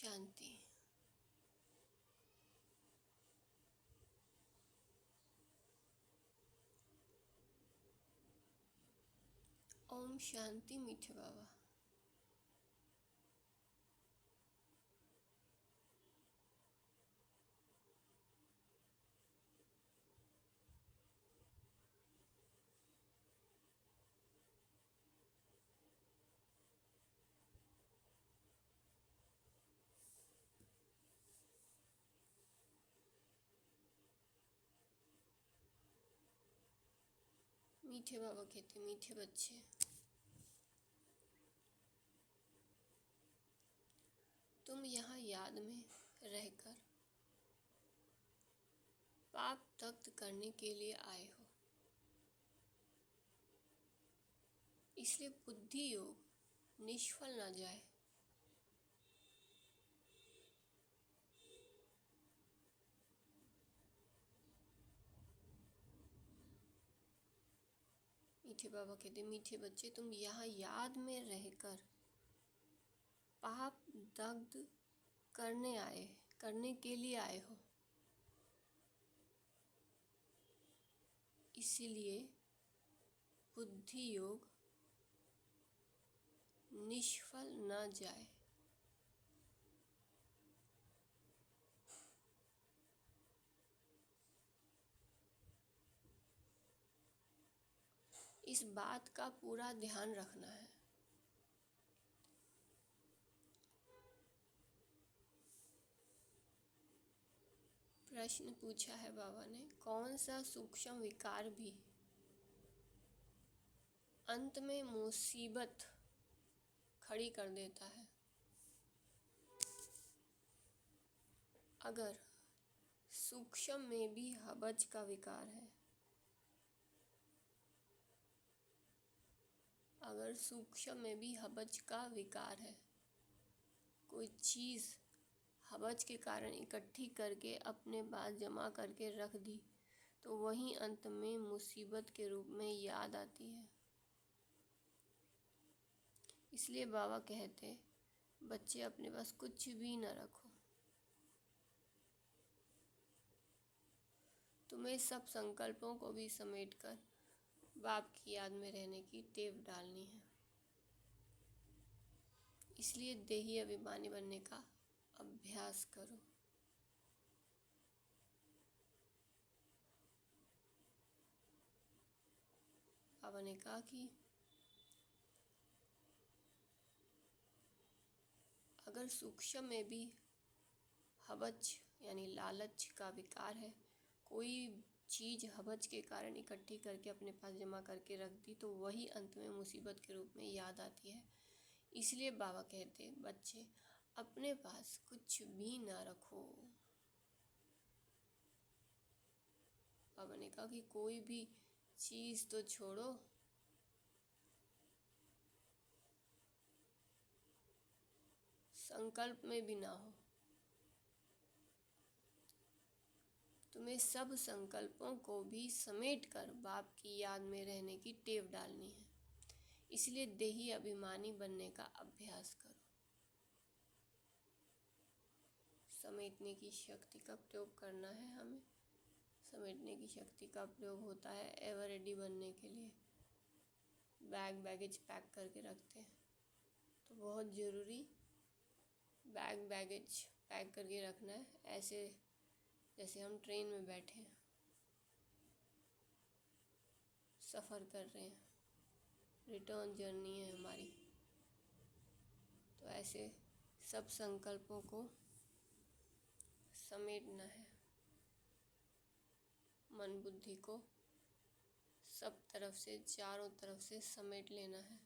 शांति। ओम शांति मीठे बाबा। मीठे बाबा कहते मीठे बच्चे, तुम यहाँ याद में रहकर पाप तख्त करने के लिए आए हो, इसलिए बुद्धि योग निष्फल ना जाए। मीठे बाबा कहते मीठे बच्चे, तुम यहाँ याद में रहकर पाप दग्ध करने के लिए आए हो, इसीलिए बुद्धि योग निष्फल न जाए। इस बात का पूरा ध्यान रखना है। प्रश्न पूछा है बाबा ने, कौन सा सूक्ष्म विकार भी अंत में मुसीबत खड़ी कर देता है? अगर सूक्ष्म में भी हबज का विकार है, अगर सूक्ष्म में भी हबज का विकार है, कोई चीज़ हबज के कारण इकट्ठी करके अपने पास जमा करके रख दी, तो वही अंत में मुसीबत के रूप में याद आती है। इसलिए बाबा कहते, बच्चे अपने पास कुछ भी न रखो, तुम्हें सब संकल्पों को भी समेटकर बाप की याद में रहने की टेव डालनी है। इसलिए देही अभिमानी बनने का अभ्यास करो। बाबा ने कहा कि अगर सूक्ष्म में भी हबज यानी लालच का विकार है, कोई चीज़ हबज के कारण इकट्ठी करके अपने पास जमा करके रख दी, तो वही अंत में मुसीबत के रूप में याद आती है। इसलिए बाबा कहते, बच्चे अपने पास कुछ भी ना रखो। बाबा ने कहा कि कोई भी चीज़ तो छोड़ो, संकल्प में भी ना हो। तुम्हें सब संकल्पों को भी समेट कर बाप की याद में रहने की टेव डालनी है। इसलिए देही अभिमानी बनने का अभ्यास करो। समेटने की शक्ति का प्रयोग करना है हमें। समेटने की शक्ति का प्रयोग होता है एवर रेडी बनने के लिए। बैगेज पैक करके रखते हैं, तो बहुत ज़रूरी बैगेज पैक करके रखना है। ऐसे जैसे हम ट्रेन में बैठे हैं, सफ़र कर रहे हैं, रिटर्न जर्नी है हमारी, तो ऐसे सब संकल्पों को समेटना है। मन बुद्धि को सब तरफ से, चारों तरफ से समेट लेना है।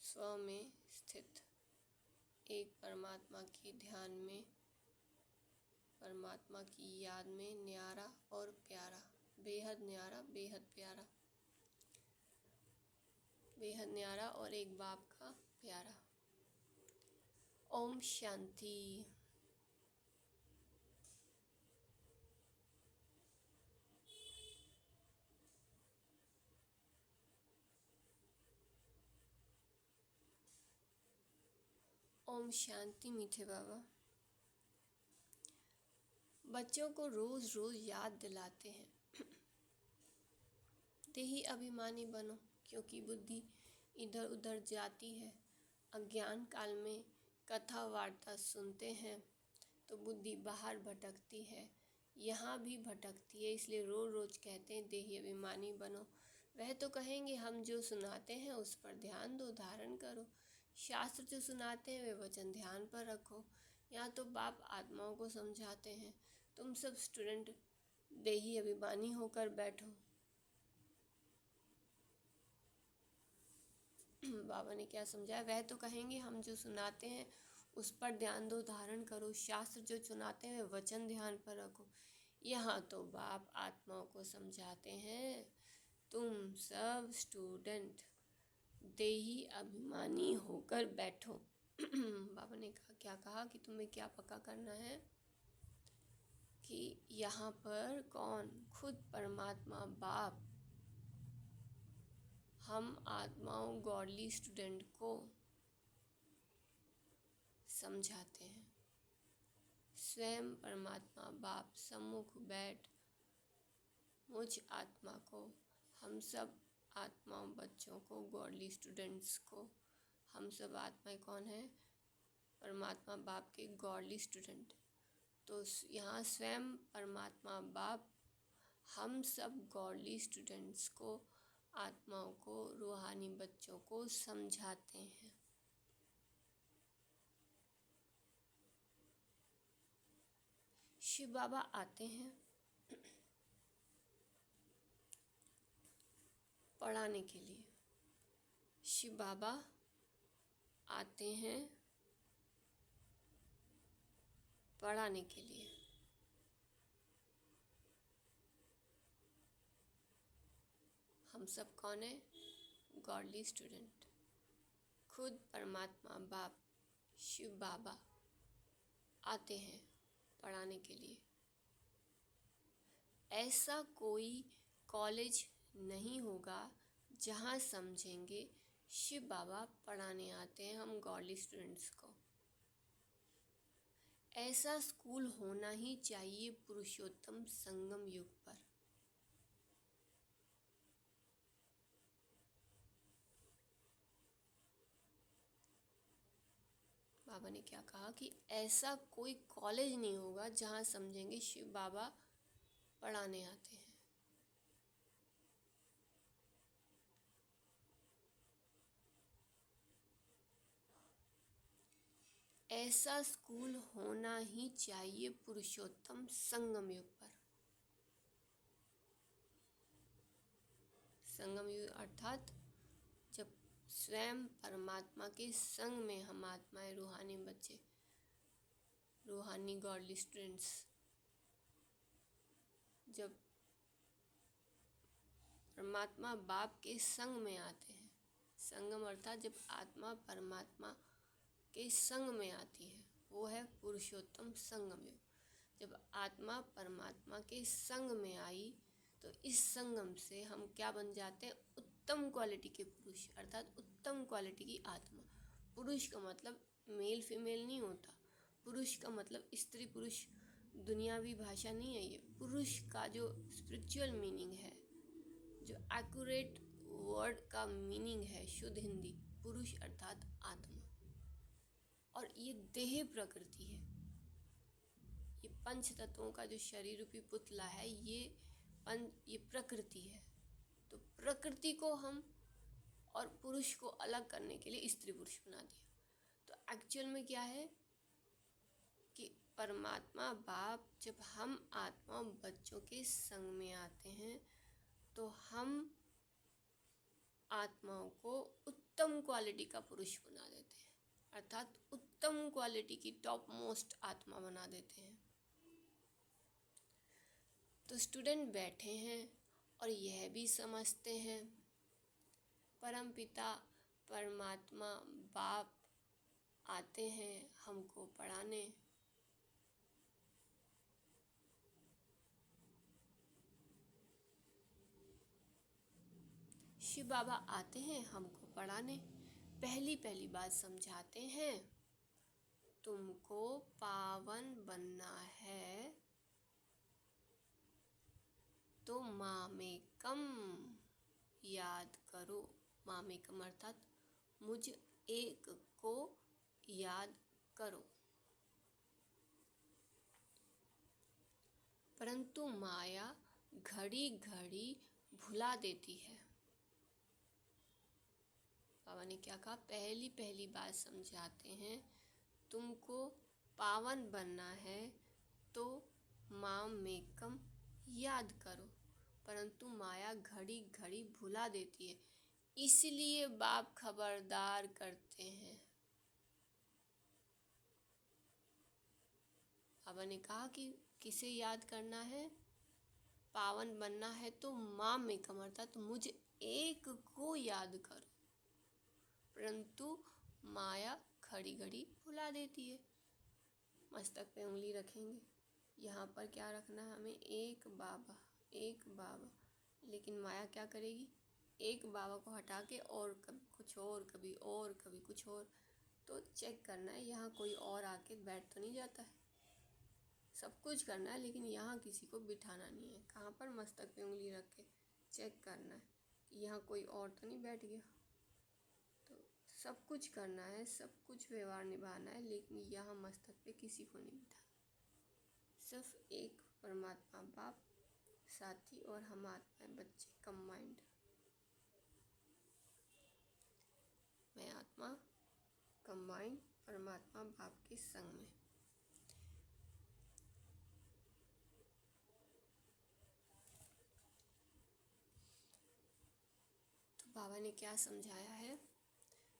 स्व में स्थित एक परमात्मा के ध्यान में, परमात्मा की याद में, न्यारा और प्यारा, बेहद न्यारा बेहद प्यारा, बेहद न्यारा और एक बाप का प्यारा। ओम शांति। ओम शांति मीठे बाबा। बच्चों को रोज रोज याद दिलाते हैं, देही अभिमानी बनो, क्योंकि बुद्धि इधर उधर जाती है। अज्ञान काल में कथा वार्ता सुनते हैं तो बुद्धि बाहर भटकती है, यहाँ भी भटकती है। इसलिए रोज रोज कहते हैं देही अभिमानी बनो। वह तो कहेंगे हम जो सुनाते हैं उस पर ध्यान दो, धारण करो। शास्त्र जो सुनाते हैं वे वचन ध्यान पर रखो। यहाँ तो बाप आत्माओं को समझाते हैं, तुम सब स्टूडेंट देही अभिमानी होकर बैठो। बाबा ने क्या समझाया? वह तो कहेंगे हम जो सुनाते हैं उस पर ध्यान दो, धारण करो। शास्त्र जो सुनाते हैं वे वचन ध्यान पर रखो। यहाँ तो बाप आत्माओं को समझाते हैं, तुम सब स्टूडेंट देही अभिमानी होकर बैठो। बाबा ने कहा, क्या कहा कि तुम्हें क्या पक्का करना है कि यहाँ पर कौन? खुद परमात्मा बाप हम आत्माओं गॉडली स्टूडेंट को समझाते हैं। स्वयं परमात्मा बाप सम्मुख बैठ मुझ आत्मा को, हम सब आत्माओं बच्चों को, गॉडली स्टूडेंट्स को, हम सब आत्माएं कौन है? परमात्मा बाप के गॉडली स्टूडेंट। तो यहाँ स्वयं परमात्मा बाप हम सब गॉडली स्टूडेंट्स को, आत्माओं को, रूहानी बच्चों को समझाते हैं। शिव बाबा आते हैं पढ़ाने के लिए। शिव बाबा आते हैं पढ़ाने के लिए। हम सब कौन है? Godly student. खुद परमात्मा बाप शिव बाबा आते हैं पढ़ाने के लिए। ऐसा कोई कॉलेज नहीं होगा जहाँ समझेंगे शिव बाबा पढ़ाने आते हैं हम गॉडली स्टूडेंट्स को। ऐसा स्कूल होना ही चाहिए पुरुषोत्तम संगम युग पर। बाबा ने क्या कहा कि ऐसा कोई कॉलेज नहीं होगा जहाँ समझेंगे शिव बाबा पढ़ाने आते हैं। ऐसा स्कूल होना ही चाहिए पुरुषोत्तम संगम युग पर। संगम युग अर्थात जब स्वयं परमात्मा के संग में हम आत्माएं, रूहानी बच्चे, रूहानी गॉडली स्टूडेंट्स, जब परमात्मा बाप के संग में आते हैं। संगम अर्थात जब आत्मा परमात्मा के संग में आती है, वो है पुरुषोत्तम संगम युग। जब आत्मा परमात्मा के संग में आई तो इस संगम से हम क्या बन जाते हैं? उत्तम क्वालिटी के पुरुष, अर्थात उत्तम क्वालिटी की आत्मा। पुरुष का मतलब मेल फीमेल नहीं होता। पुरुष का मतलब स्त्री पुरुष दुनियावी भाषा नहीं है। ये पुरुष का जो स्पिरिचुअल मीनिंग है, जो एक्यूरेट वर्ड का मीनिंग है शुद्ध हिंदी, पुरुष अर्थात आत्मा। और ये देह प्रकृति है। ये पंच तत्वों का जो शरीर रूपी पुतला है, ये प्रकृति है। तो प्रकृति को हम और पुरुष को अलग करने के लिए स्त्री पुरुष बना दिया। तो एक्चुअल में क्या है कि परमात्मा बाप जब हम आत्मा बच्चों के संग में आते हैं तो हम आत्माओं को उत्तम क्वालिटी का पुरुष बना देते हैं, अर्थात उत्तम क्वालिटी की टॉप मोस्ट आत्मा बना देते हैं। तो स्टूडेंट बैठे हैं और यह भी समझते हैं परमपिता परमात्मा बाप आते हैं हमको पढ़ाने। शिव बाबा आते हैं हमको पढ़ाने। पहली पहली बात समझाते हैं तुमको पावन बनना है तो मामेकम याद करो। मामेकम अर्थात मुझ एक को याद करो। परंतु माया घड़ी घड़ी भुला देती है। बाबा ने क्या कहा? पहली पहली बात समझाते हैं, तुमको पावन बनना है तो मामेकम याद करो, परंतु माया घड़ी घड़ी भुला देती है, इसलिए बाप खबरदार करते हैं। बाबा ने कहा कि किसे याद करना है? पावन बनना है तो मामेकम अर्थात मुझ एक को याद करो, परंतु माया घड़ी घड़ी भुला देती है। मस्तक पे उंगली रखेंगे, यहाँ पर क्या रखना है हमें? एक बाबा, एक बाबा। लेकिन माया क्या करेगी? एक बाबा को हटा के और कभी कुछ और, कभी और, कभी कुछ और। तो चेक करना है यहाँ कोई और आके बैठ तो नहीं जाता है। सब कुछ करना है लेकिन यहाँ किसी को बिठाना नहीं है। कहाँ पर? मस्तक पे उंगली रख के चेक करना है कि यहाँ कोई और तो नहीं बैठ गया। तो सब कुछ करना है, सब कुछ व्यवहार निभाना है, लेकिन यहाँ मस्तक पे किसी को नहीं बिठाना। सिर्फ एक परमात्मा बाप साथी और हम आत्माएं बच्चे कंबाइंड। मैं आत्मा कंबाइंड परमात्मा बाप के संग में। तो बाबा ने क्या समझाया है?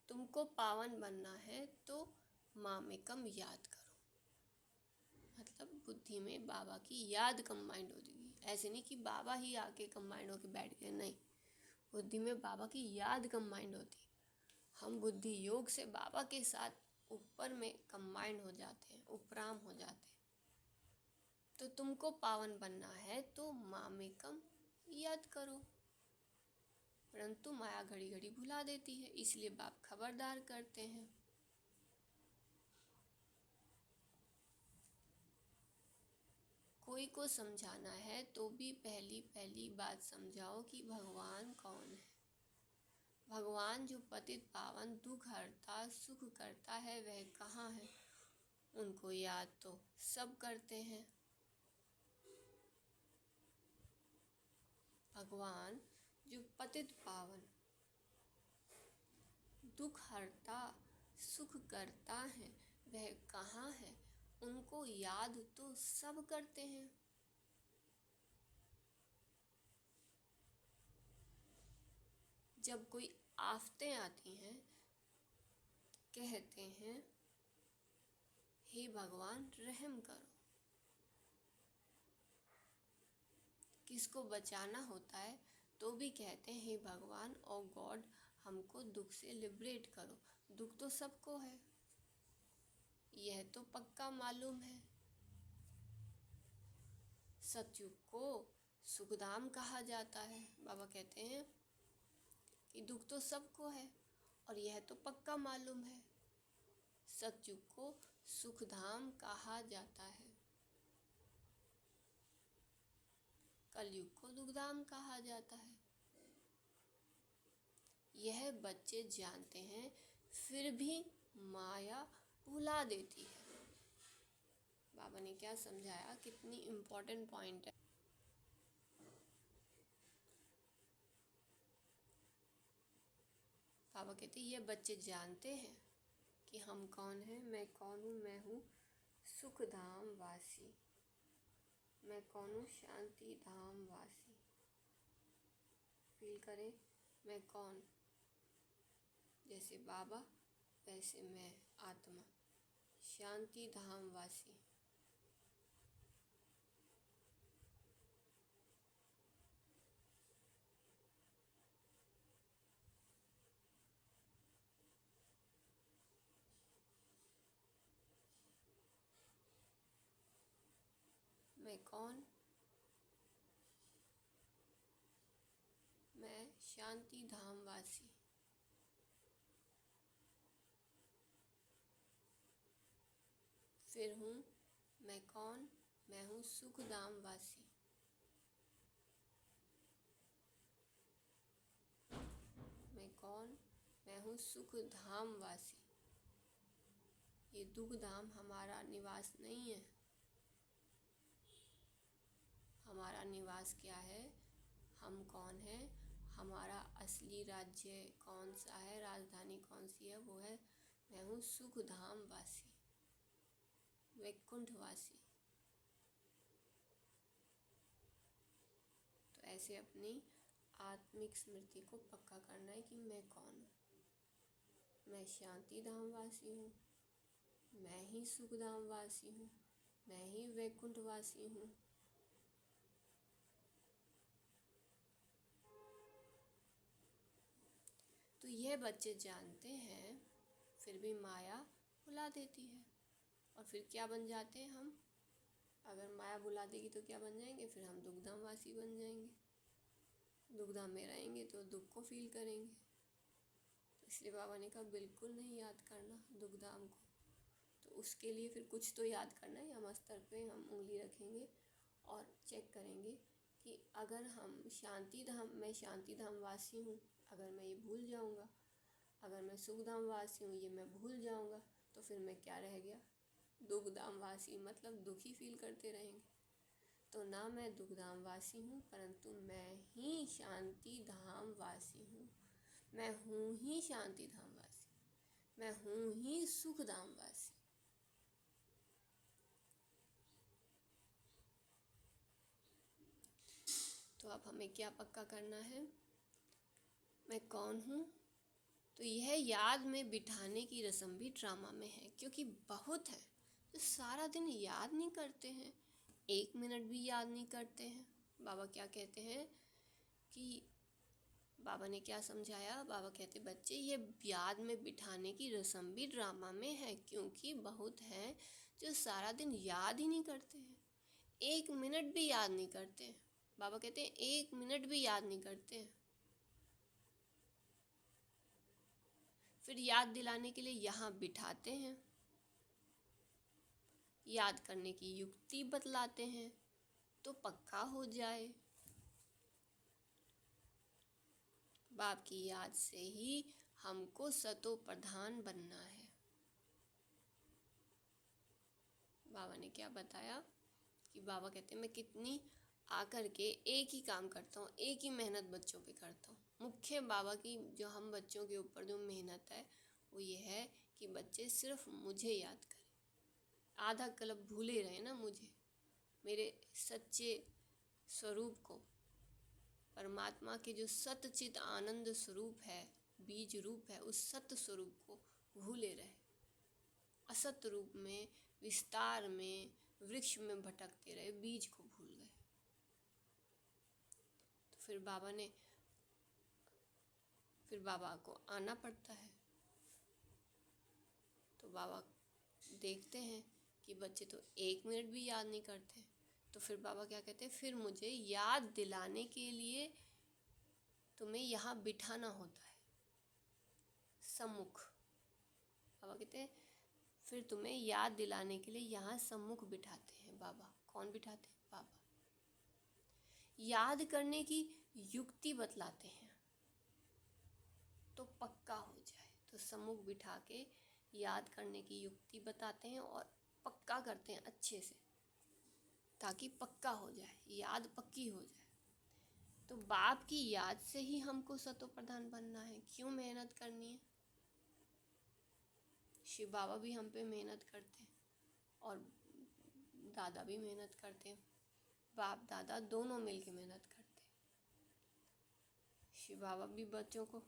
तुमको पावन बनना है तो मामेकम याद करो। मतलब बुद्धि में बाबा की याद कंबाइंड हो जाएगी। ऐसे नहीं कि बाबा ही आके कंबाइंड होके बैठ गए, नहीं। बुद्धि में बाबा की याद कंबाइंड होती है। हम बुद्धि योग से बाबा के साथ ऊपर में कंबाइंड हो जाते हैं, उपराम हो जाते हैं। तो तुमको पावन बनना है तो मामेकम याद करो, परंतु माया घड़ी घड़ी भुला देती है, इसलिए बाप खबरदार करते हैं। कोई को समझाना है तो भी पहली पहली बात समझाओ कि भगवान कौन है। भगवान जो पतित पावन दुख हरता सुख करता है वह कहाँ है? उनको याद तो सब करते हैं। भगवान जो पतित पावन दुख हरता सुख करता है वह कहाँ है? उनको याद तो सब करते हैं। जब कोई आफतें आती हैं कहते हैं हे भगवान रहम करो। किसको बचाना होता है तो भी कहते हैं हे भगवान और गॉड हमको दुख से लिबरेट करो। दुख तो सबको है, यह तो पक्का मालूम है। सतयुग को सुखधाम कहा जाता है। बाबा कहते हैं कि दुख तो सबको है और यह तो पक्का मालूम है। सतयुग को सुखधाम कहा जाता है, कलयुग को दुखधाम कहा जाता है। यह बच्चे जानते हैं फिर भी माया भुला देती है। बाबा ने क्या समझाया? कितनी इम्पोर्टेंट पॉइंट है। बाबा कहते ये बच्चे जानते हैं कि हम कौन हैं। मैं कौन हूँ? मैं हूँ सुख धाम वासी। मैं कौन हूँ? शांति धाम वासी। फील करें मैं कौन? जैसे बाबा वैसे मैं आत्मा शांति धाम वासी। मैं कौन? मैं शांति धाम वासी। फिर हूँ, मैं कौन? मैं हूँ सुखधाम वासी। मैं कौन? मैं हूँ सुखधाम वासी। ये दुखधाम हमारा निवास नहीं है। हमारा निवास क्या है? हम कौन है? हमारा असली राज्य कौन सा है? राजधानी कौन सी है? वो है, मैं हूँ सुखधाम वासी, वैकुंठ वासी। तो ऐसे अपनी आत्मिक स्मृति को पक्का करना है कि मैं कौन हूँ। मैं शांति धाम वासी हूँ, मैं ही सुखधाम वासी हूँ, मैं ही वैकुंठ वासी हूँ। तो यह बच्चे जानते हैं, फिर भी माया भुला देती है। और फिर क्या बन जाते हैं हम? अगर माया भुला देगी तो क्या बन जाएंगे? फिर हम दुखधाम वासी बन जाएंगे। दुखधाम में रहेंगे तो दुख को फील करेंगे। तो इसलिए बाबा ने कहा बिल्कुल नहीं याद करना दुखधाम को। तो उसके लिए फिर कुछ तो याद करना है। हम स्तर पे हम उंगली रखेंगे और चेक करेंगे कि अगर हम मैं शांति धाम वासी हूँ, अगर मैं ये भूल जाऊँगा, अगर मैं सुखधाम वासी हूँ ये मैं भूल जाऊँगा, तो फिर मैं क्या रह गया? दुखधाम वासी, मतलब दुखी फील करते रहेंगे। तो ना मैं दुखधाम वासी हूँ, परंतु मैं ही शांति धाम वासी हूँ। मैं हूँ ही शांति धाम वासी, मैं हूँ ही सुखधाम वासी। तो अब हमें क्या पक्का करना है? मैं कौन हूँ? तो यह याद में बिठाने की रस्म भी ड्रामा में है, क्योंकि बहुत है जो सारा दिन याद नहीं करते हैं, 1 मिनट भी याद नहीं करते हैं। बाबा क्या कहते हैं कि बाबा ने क्या समझाया? बाबा कहते बच्चे ये याद में बिठाने की रस्म भी ड्रामा में है, क्योंकि बहुत हैं जो सारा दिन याद ही नहीं करते हैं, 1 मिनट भी याद नहीं करते हैं। बाबा कहते हैं 1 मिनट भी याद नहीं करते हैं। फिर याद दिलाने के लिए यहाँ बिठाते हैं, याद करने की युक्ति बतलाते हैं तो पक्का हो जाए। बाप की याद से ही हमको सतो प्रधान बनना है। बाबा ने क्या बताया कि बाबा कहते हैं मैं कितनी आकर के एक ही काम करता हूँ, एक ही मेहनत बच्चों पे करता हूँ। मुख्य बाबा की जो हम बच्चों के ऊपर जो मेहनत है वो ये है कि बच्चे सिर्फ मुझे याद करें, आधा कल्प भूले रहे ना मुझे, मेरे सच्चे स्वरूप को, परमात्मा के जो सतचित आनंद स्वरूप है, बीज रूप है, उस सत्य स्वरूप को भूले रहे। असत रूप में, विस्तार में, वृक्ष में भटकते रहे, बीज को भूल गए। तो फिर बाबा को आना पड़ता है। तो बाबा देखते हैं कि बच्चे तो 1 मिनट भी याद नहीं करते। तो फिर बाबा क्या कहते हैं? फिर मुझे याद दिलाने के लिए तुम्हें यहाँ बिठाना होता है सम्मुख। बाबा कहते हैं फिर तुम्हें याद दिलाने के लिए यहाँ सम्मुख बिठाते हैं बाबा। कौन बिठाते हैं? बाबा। याद करने की युक्ति बतलाते हैं तो पक्का हो जाए। तो सम्मुख बिठा के याद करने की युक्ति बताते हैं और पक्का करते हैं अच्छे से, ताकि पक्का हो जाए, याद पक्की हो जाए। तो बाप की याद से ही हमको सतो प्रधान बनना है। क्यों मेहनत करनी है? शिव बाबा भी हम पे मेहनत करते हैं और दादा भी मेहनत करते हैं, बाप दादा दोनों मिलके मेहनत करते हैं। शिव बाबा भी बच्चों को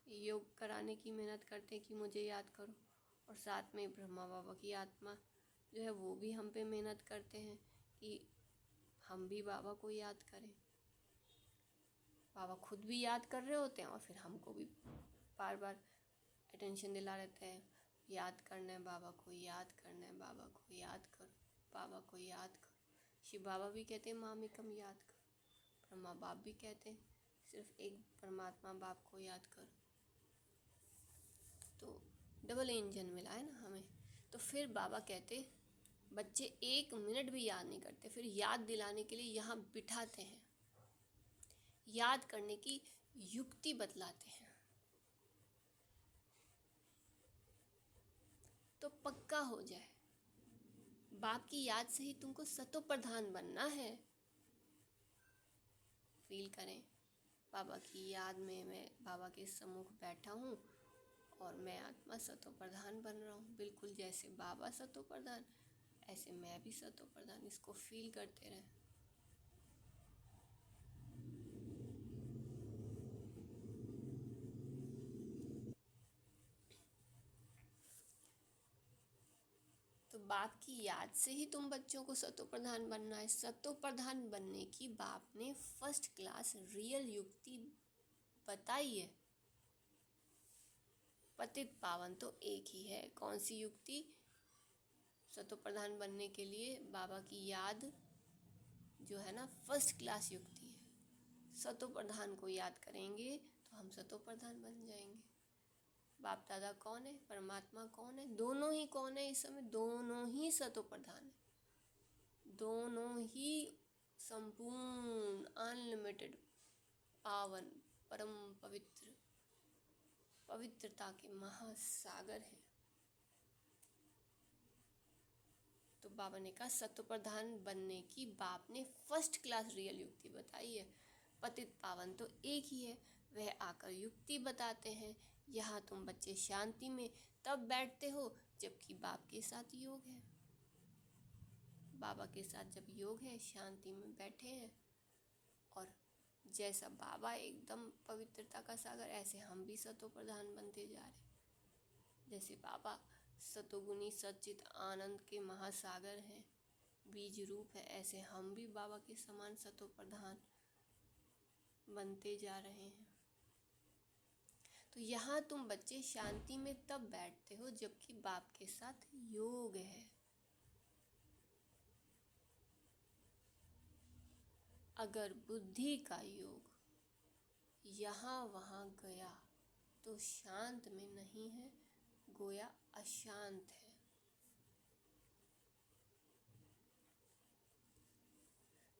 योग कराने की मेहनत करते हैं कि मुझे याद करो, और साथ में ब्रह्मा बाबा की आत्मा जो है वो भी हम पे मेहनत करते हैं कि हम भी बाबा को याद करें। बाबा खुद भी याद कर रहे होते हैं और फिर हमको भी बार बार अटेंशन दिला रहते हैं, याद करना है बाबा को, याद करना है बाबा को, याद करो बाबा को, याद करो। शिव बाबा भी कहते हैं मामिकम याद करो, ब्रह्मा बाप भी कहते हैं सिर्फ एक परमात्मा बाप को याद करो। तो डबल इंजन मिला है ना हमें। तो फिर बाबा कहते बच्चे 1 मिनट भी याद नहीं करते, फिर याद दिलाने के लिए यहाँ बिठाते हैं, याद करने की युक्ति बतलाते हैं, तो पक्का हो जाए। बाप की याद से ही तुमको सतो प्रधान बनना है। फील करें, बाबा की याद में मैं बाबा के सम्मुख बैठा हूँ और मैं आत्मा सतो प्रधान बन रहा हूँ। बिल्कुल जैसे बाबा सतो प्रधान, ऐसे मैं भी सतो प्रधान। इसको फील करते रहें। तो बाप की याद से ही तुम बच्चों को सतो प्रधान बनना है। सतो प्रधान बनने की बाप ने फर्स्ट क्लास रियल युक्ति बताई है। पतित पावन तो एक ही है। कौन सी युक्ति? सतो प्रधान बनने के लिए बाबा की याद जो है ना, फर्स्ट क्लास युक्ति है। सतो प्रधान को याद करेंगे तो हम सतो प्रधान बन जाएंगे। बाप दादा कौन है? परमात्मा कौन है? दोनों ही कौन है इस समय? दोनों ही सतो प्रधान है। दोनों ही संपूर्ण अनलिमिटेड पावन परम पवित्रता के महासागर हैं। तो बाबा ने कहा सतो प्रधान बनने की बाप ने फर्स्ट क्लास रियल युक्ति बताई है। पतित पावन तो एक ही है, वह आकर युक्ति बताते हैं। यहाँ तुम बच्चे शांति में तब बैठते हो जबकि बाप के साथ योग है। बाबा के साथ जब योग है, शांति में बैठे हैं, और जैसा बाबा एकदम पवित्रता का सागर, ऐसे हम भी सतो प्रधान बनते जा रहे। जैसे बाबा सतोगुणी सच्चित आनंद के महासागर हैं, बीज रूप है, ऐसे हम भी बाबा के समान सतो प्रधान बनते जा रहे हैं। तो यहाँ तुम बच्चे शांति में तब बैठते हो जबकि बाप के साथ योग है। अगर बुद्धि का योग यहाँ वहाँ गया तो शांत में नहीं है, गोया अशांत है।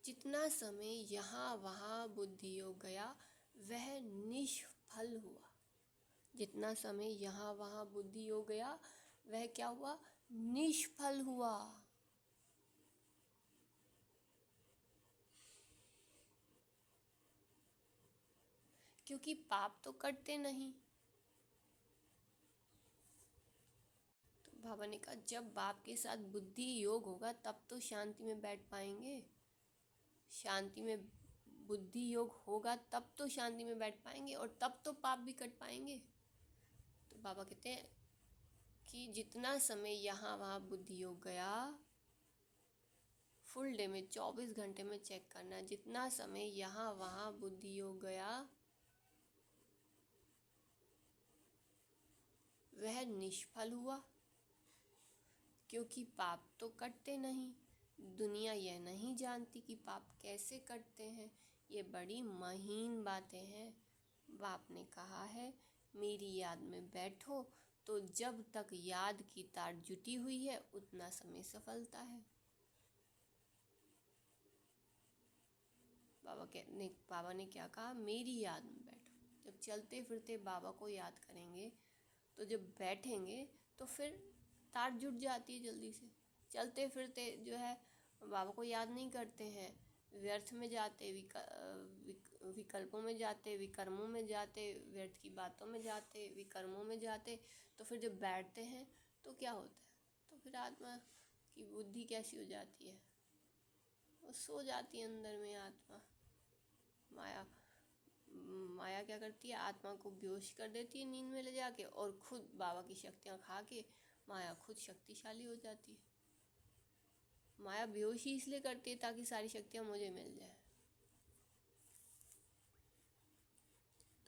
जितना समय यहाँ वहाँ बुद्धि योग गया वह निष्फल हुआ। जितना समय यहाँ वहाँ बुद्धि योग गया वह क्या हुआ? निष्फल हुआ। क्योंकि पाप तो कटते नहीं। तो बाबा ने कहा जब बाप के साथ बुद्धि योग होगा तब तो शांति में बैठ पाएंगे। शांति में बुद्धि योग होगा तब तो शांति में बैठ पाएंगे, और तब तो पाप भी कट पाएंगे। तो बाबा कहते हैं कि जितना समय यहाँ वहाँ बुद्धि योग गया, फुल डे में 24 घंटे में चेक करना, जितना समय यहाँ वहाँ बुद्धि योग गया वह निष्फल हुआ। क्योंकि पाप तो कटते नहीं। दुनिया यह नहीं जानती कि पाप कैसे कटते हैं। ये बड़ी महीन बातें हैं। बाप ने कहा है मेरी याद में बैठो, तो जब तक याद की तार जुटी हुई है उतना समय सफलता है। बाबा ने क्या कहा? मेरी याद में बैठो। जब चलते फिरते बाबा को याद करेंगे तो जब बैठेंगे तो फिर तार जुट जाती है जल्दी से। चलते फिरते जो है बाबा को याद नहीं करते हैं, व्यर्थ में जाते, विकल्पों में जाते, विकर्मों में जाते, व्यर्थ की बातों में जाते, विकर्मों में जाते, तो फिर जब बैठते हैं तो क्या होता है? तो फिर आत्मा की बुद्धि कैसी हो जाती है? वो सो जाती है अंदर में आत्मा। माया क्या करती है? आत्मा को बेहोश कर देती है नींद में ले जाके, और खुद बाबा की शक्तियाँ खा के माया खुद शक्तिशाली हो जाती है। माया बेहोशी इसलिए करती है ताकि सारी शक्तियाँ मुझे मिल जाए।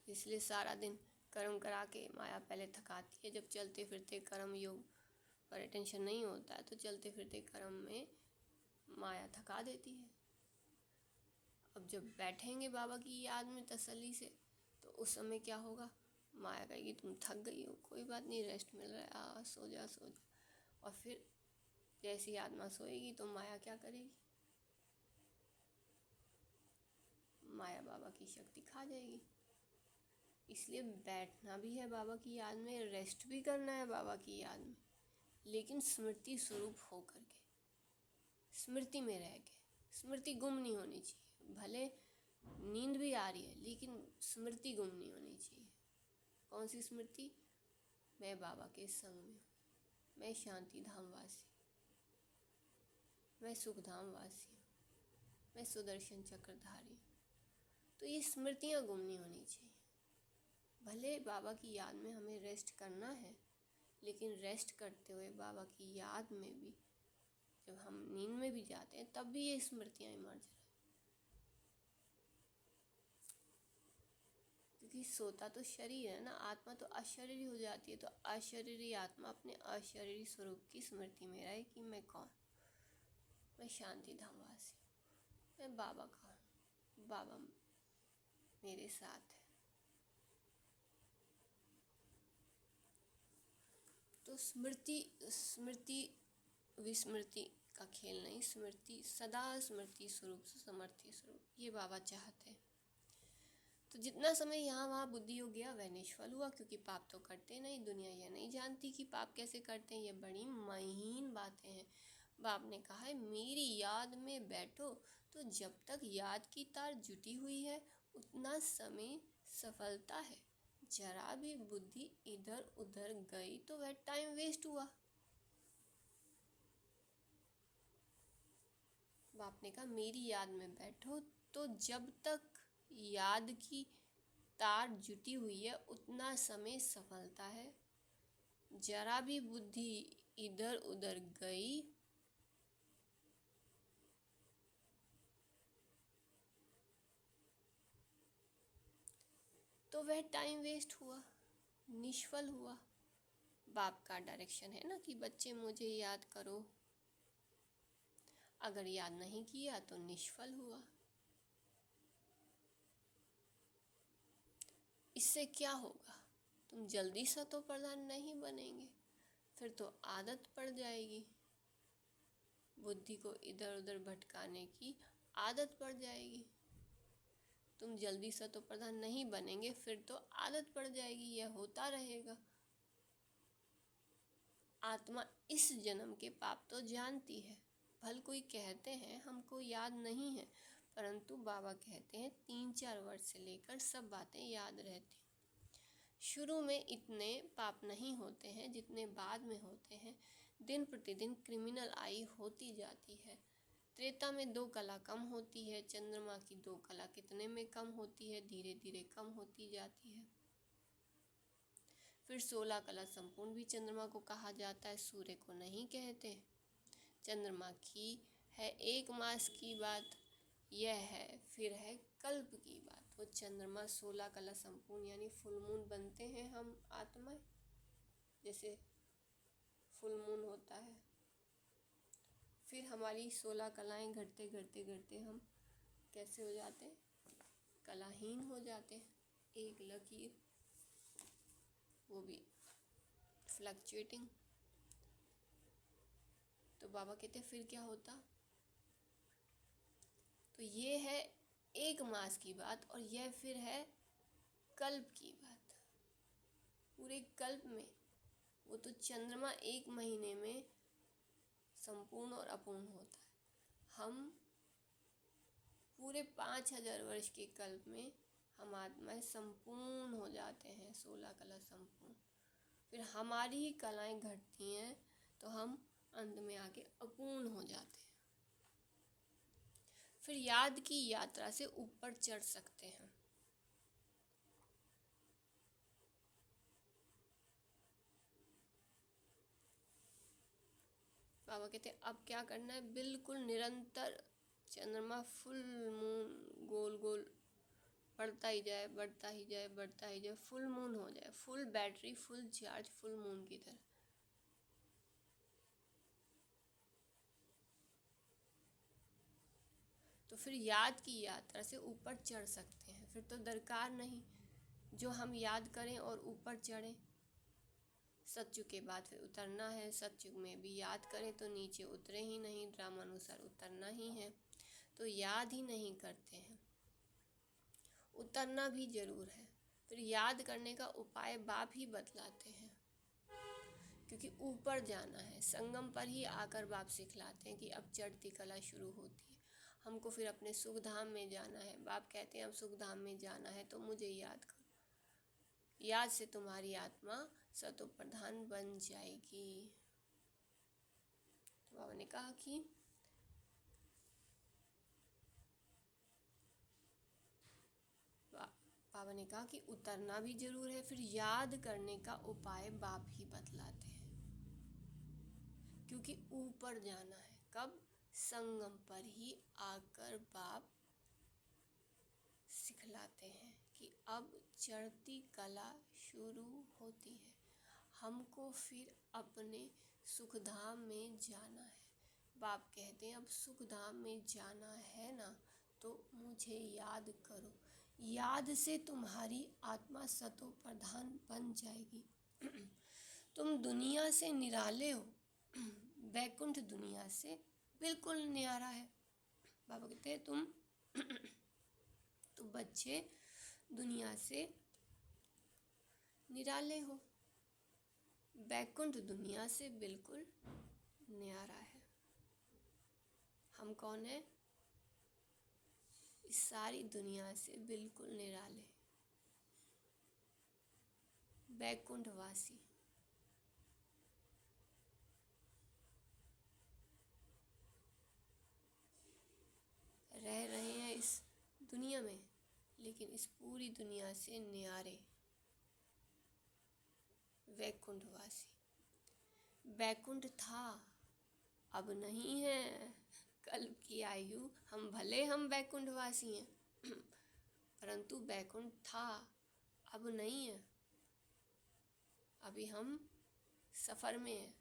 तो इसलिए सारा दिन कर्म करा के माया पहले थकाती है। जब चलते फिरते कर्म योग पर अटेंशन नहीं होता है तो चलते फिरते कर्म में माया थका देती है। अब जब बैठेंगे बाबा की याद में तसल्ली से, तो उस समय क्या होगा? माया कहेगी तुम थक गई हो, कोई बात नहीं, रेस्ट मिल रहा है, सो जा सो जा। और फिर जैसी आत्मा सोएगी तो माया क्या करेगी? माया बाबा की शक्ति खा जाएगी। इसलिए बैठना भी है बाबा की याद में, रेस्ट भी करना है बाबा की याद में, लेकिन स्मृति स्वरूप होकर के, स्मृति में रह के। स्मृति गुम नहीं होनी चाहिए। भले नींद भी आ रही है लेकिन स्मृति गुम नहीं होनी चाहिए। कौन सी स्मृति? मैं बाबा के संग में हूँ, मैं शांति धाम वासी, मैं सुख धाम वासी हूँ, मैं सुदर्शन चक्रधारी हूँ। तो ये स्मृतियाँ गुम नहीं होनी चाहिए। भले बाबा की याद में हमें रेस्ट करना है, लेकिन रेस्ट करते हुए बाबा की याद में भी, जब हम नींद में भी जाते हैं तब भी ये स्मृतियाँ इमर्ज रहे। क्योंकि सोता तो शरीर है ना, आत्मा तो अशरीरी हो जाती है। तो अशरीरी आत्मा अपने अशरीरी स्वरूप की स्मृति में रहे कि मैं कौन, मैं शांति धाम वासी हूँ, मैं बाबा का हूँ, बाबा मेरे साथ है। तो स्मृति विस्मृति का खेल नहीं, स्मृति सदा स्मृति स्वरूप से समर्थी स्वरूप, ये बाबा चाहते हैं। तो जितना समय यहाँ वहाँ बुद्धि हो गया वह निष्फल हुआ, क्योंकि पाप तो करते नहीं। दुनिया यह नहीं जानती कि पाप कैसे करते हैं। ये बड़ी महीन बातें हैं। बाप ने कहा है मेरी याद में बैठो, तो जब तक याद की तार जुटी हुई है उतना समय सफलता है। जरा भी बुद्धि इधर उधर गई तो वह टाइम वेस्ट हुआ। बाप ने कहा मेरी याद में बैठो, तो जब तक याद की तार जुटी हुई है उतना समय सफलता है। जरा भी बुद्धि इधर उधर गई तो वह टाइम वेस्ट हुआ, निष्फल हुआ। बाप का डायरेक्शन है ना कि बच्चे मुझे याद करो। अगर याद नहीं किया तो निष्फल हुआ। इससे क्या होगा? तुम जल्दी सतो प्रधान नहीं बनेंगे, फिर तो आदत पड़ जाएगी। बुद्धि को इधर उधर भटकाने की आदत पड़ जाएगी। तुम जल्दी सतो प्रधान नहीं बनेंगे, फिर तो आदत पड़ जाएगी। यह होता रहेगा। आत्मा इस जन्म के पाप तो जानती है। भल कोई कहते हैं हमको याद नहीं है, परंतु बाबा कहते हैं 3-4 वर्ष से लेकर सब बातें याद रहती। शुरू में इतने पाप नहीं होते हैं जितने बाद में होते हैं। दिन प्रतिदिन क्रिमिनल आई होती जाती है। त्रेता में 2 कला कम होती है। चंद्रमा की 2 कला कितने में कम होती है? धीरे धीरे कम होती जाती है। फिर 16 कला संपूर्ण भी चंद्रमा को कहा जाता है, सूर्य को नहीं कहते। चंद्रमा की है 1 मास की बात, यह है फिर है कल्प की बात। वो चंद्रमा 16 कला संपूर्ण यानी फुल मून बनते हैं हम आत्माएं, जैसे फुल मून होता है। फिर हमारी 16 कलाएं घटते घटते घटते हम कैसे हो जाते हैं? कलाहीन हो जाते हैं। एक लकीर, वो भी फ्लक्चुएटिंग। तो बाबा कहते हैं फिर क्या होता? तो ये है 1 मास की बात, और यह फिर है कल्प की बात। पूरे कल्प में वो तो चंद्रमा 1 महीने में संपूर्ण और अपूर्ण होता है। हम पूरे 5000 वर्ष के कल्प में हम आत्माएं संपूर्ण हो जाते हैं, 16 कला संपूर्ण। फिर हमारी ही कलाएं घटती हैं तो हम अंत में आके अपूर्ण हो जाते हैं। फिर याद की यात्रा से ऊपर चढ़ सकते हैं। बाबा कहते हैं अब क्या करना है? बिल्कुल निरंतर चंद्रमा फुल मून गोल गोल बढ़ता ही जाए, बढ़ता ही जाए, बढ़ता ही जाए, फुल मून हो जाए, full battery, full charge, full moon की तरह। तो फिर याद की यात्रा से ऊपर चढ़ सकते हैं। फिर तो दरकार नहीं जो हम याद करें और ऊपर चढ़ें। सतयुग के बाद फिर उतरना है। सतयुग में भी याद करें तो नीचे उतरे ही नहीं, ड्रामानुसार उतरना ही है, तो याद ही नहीं करते हैं। उतरना भी जरूर है, फिर याद करने का उपाय बाप ही बतलाते हैं, क्योंकि ऊपर जाना है। संगम पर ही आकर बाप सिखलाते हैं कि अब चढ़ती कला शुरू होती है, हमको फिर अपने सुख धाम में जाना है। बाप कहते हैं अब सुख धाम में जाना है तो मुझे याद करो, याद से तुम्हारी आत्मा सतो प्रधान बन जाएगी। तो बाबा ने कहा कि बाबा ने कहा कि उतरना भी जरूर है, फिर याद करने का उपाय बाप ही बतलाते हैं, क्योंकि ऊपर जाना है। कब? संगम पर ही आकर बाप सिखलाते हैं कि अब चढ़ती कला शुरू होती है, हमको फिर अपने सुखधाम में जाना है। बाप कहते हैं अब सुखधाम में जाना है ना, तो मुझे याद करो, याद से तुम्हारी आत्मा सतो प्रधान बन जाएगी। तुम दुनिया से निराले हो, वैकुंठ दुनिया से बिल्कुल न्यारा है। बाबा कहते हैं तुम बच्चे दुनिया से निराले हो, वैकुंठ दुनिया से बिल्कुल न्यारा है। हम कौन है? इस सारी दुनिया से बिल्कुल निराले, वैकुंठवासी। रह रहे हैं इस दुनिया में, लेकिन इस पूरी दुनिया से न्यारे, वैकुंठवासी। वैकुंठ था, अब नहीं है। कल्प की आयु हम वैकुंठवासी हैं, परंतु वैकुंठ था, अब नहीं है। अभी हम सफ़र में हैं।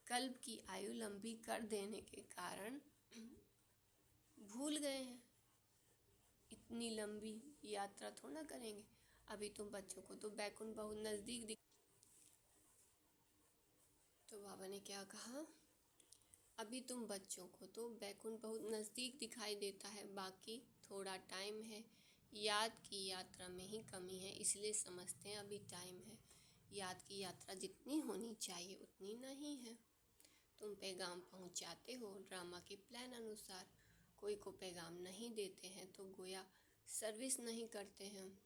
कल्प की आयु लंबी कर देने के कारण भूल गए हैं, इतनी लंबी यात्रा थोड़ा ना करेंगे। अभी तुम बच्चों को तो बैकुंठ बहुत नज़दीक दिख। तो बाबा ने क्या कहा? अभी तुम बच्चों को तो बैकुंठ बहुत नज़दीक दिखाई देता है, बाकी थोड़ा टाइम है। याद की यात्रा में ही कमी है, इसलिए समझते हैं अभी टाइम है। याद की यात्रा जितनी होनी चाहिए उतनी नहीं है। तुम पैगाम पहुंचाते हो ड्रामा के प्लान अनुसार, कोई को पैगाम नहीं देते हैं तो गोया सर्विस नहीं करते हैं।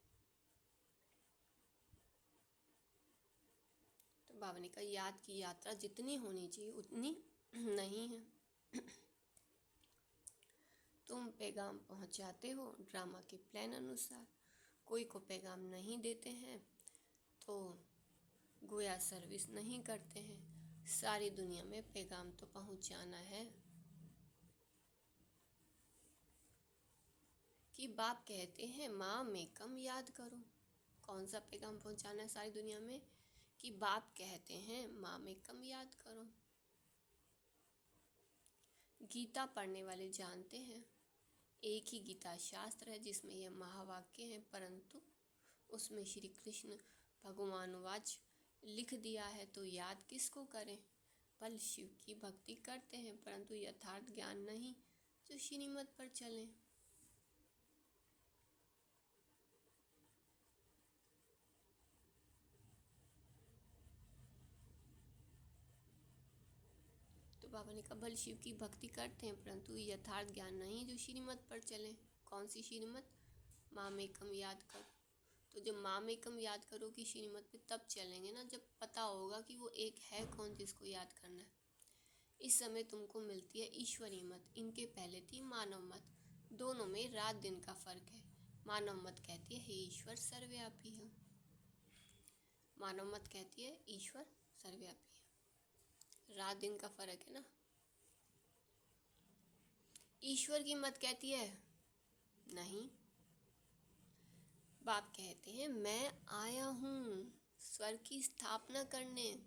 तो बाबा ने कहा याद की यात्रा जितनी होनी चाहिए उतनी नहीं है। तुम पैगाम पहुंचाते हो ड्रामा के प्लान अनुसार, कोई को पैगाम नहीं देते हैं तो गोया सर्विस नहीं करते हैं। सारी दुनिया में पैगाम तो पहुंचाना है। कि बाप कहते हैं माँ में कम याद करो। कौन सा पैगाम पहुंचाना है सारी दुनिया में? कि बाप कहते हैं माँ में कम याद करो। गीता पढ़ने वाले जानते हैं एक ही गीता शास्त्र है जिसमें यह महावाक्य है, परंतु उसमें श्री कृष्ण भगवानुवाच लिख दिया है, तो याद किसको करें? बल शिव की भक्ति करते हैं, परंतु यथार्थ ज्ञान नहीं जो श्रीमत पर चलें। तो बाबा ने कहा बल शिव की भक्ति करते हैं, परंतु यथार्थ ज्ञान नहीं जो श्रीमत पर चले। कौन सी श्रीमत? माँ में कम याद करो। तो जब माँ में कम याद करो कि श्रीमत पे तब चलेंगे ना, जब पता होगा कि वो एक है कौन जिसको याद करना है। इस समय तुमको मिलती है ईश्वरी मत, इनके पहले थी मानव मत। दोनों में रात दिन का फर्क है। मानव मत कहती है हे ईश्वर सर्वव्यापी है, मानव मत कहती है ईश्वर सर्वव्यापी है। रात दिन का फर्क है ना। ईश्वर की मत कहती है नहीं, बाप कहते हैं मैं आया हूँ स्वर्ग की स्थापना करने,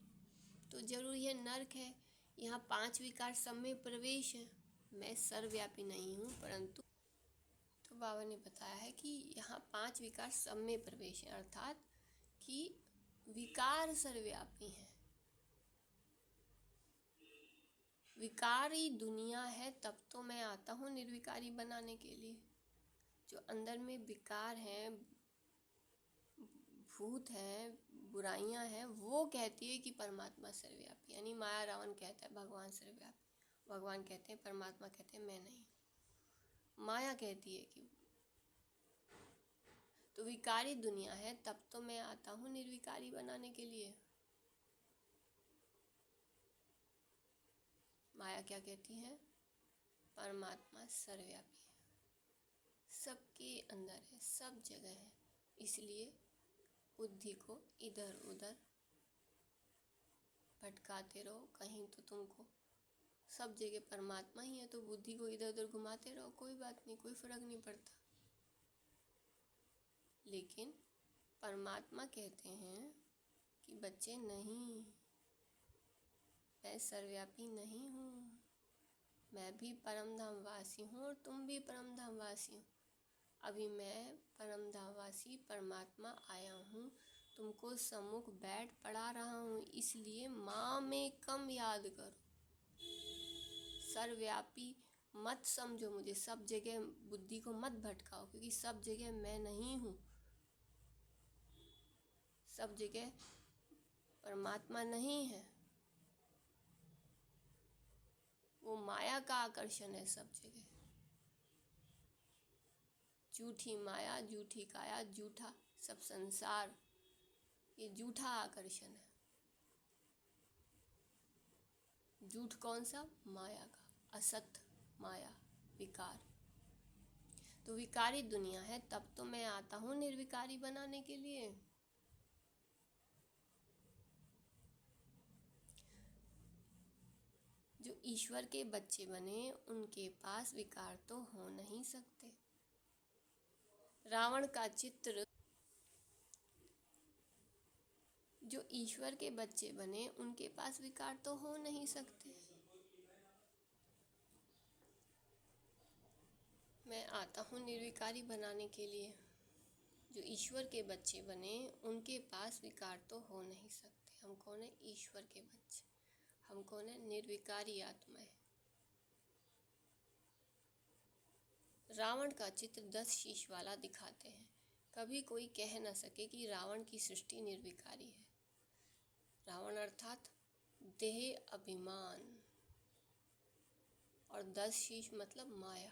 तो जरूर यह नर्क है, यहाँ 5 विकार सब में प्रवेश है। मैं सर्वव्यापी नहीं हूँ, परंतु तो बाबा ने बताया है कि यहाँ 5 विकार सब में प्रवेश है, अर्थात कि विकार सर्वव्यापी हैं। विकारी दुनिया है तब तो मैं आता हूँ निर्विकारी बनाने के लिए। जो अंदर में विकार हैं, भूत हैं, बुराइयां हैं, वो कहती है कि परमात्मा सर्वव्यापी, यानी माया रावण कहता है भगवान सर्वव्यापी, भगवान कहते हैं, परमात्मा कहते हैं मैं नहीं, माया कहती है कि। तो विकारी दुनिया है तब तो मैं आता हूँ निर्विकारी बनाने के लिए। माया क्या कहती है? परमात्मा सर्वव्यापी है, सबके अंदर है, सब जगह है, इसलिए बुद्धि को इधर उधर भटकाते रहो। कहीं तो तुमको सब जगह परमात्मा ही है, तो बुद्धि को इधर उधर घुमाते रहो, कोई बात नहीं, कोई फर्क नहीं पड़ता। लेकिन परमात्मा कहते हैं कि बच्चे नहीं, मैं सर्वव्यापी नहीं हूँ, मैं भी परमधाम वासी हूँ और तुम भी परमधाम वासी हो। अभी मैं परमधाम वासी परमात्मा आया हूँ, तुमको सम्मुख बैठ पढ़ा रहा हूँ, इसलिए माँ में कम याद करो। सर्वव्यापी मत समझो मुझे, सब जगह बुद्धि को मत भटकाओ, क्योंकि सब जगह मैं नहीं हूँ, सब जगह परमात्मा नहीं है। वो माया का आकर्षण है सब जगह, झूठी माया, झूठी काया, झूठा सब संसार, ये झूठा आकर्षण है। झूठ कौन सा? माया का, असत माया, विकार। तो विकारी दुनिया है तब तो मैं आता हूँ निर्विकारी बनाने के लिए। जो ईश्वर के बच्चे बने उनके पास विकार तो हो नहीं सकते। रावण का चित्र, जो ईश्वर के बच्चे बने उनके पास विकार तो हो नहीं सकते। मैं आता हूँ निर्विकारी बनाने के लिए। जो ईश्वर के बच्चे बने उनके पास विकार तो हो नहीं सकते। हम कौन है? ईश्वर के बच्चे। हम कौन है? निर्विकारी आत्माएं। रावण का चित्र 10 शीश वाला दिखाते हैं। कभी कोई कह न सके कि रावण की सृष्टि निर्विकारी है। रावण अर्थात देह अभिमान, और 10 शीश मतलब माया,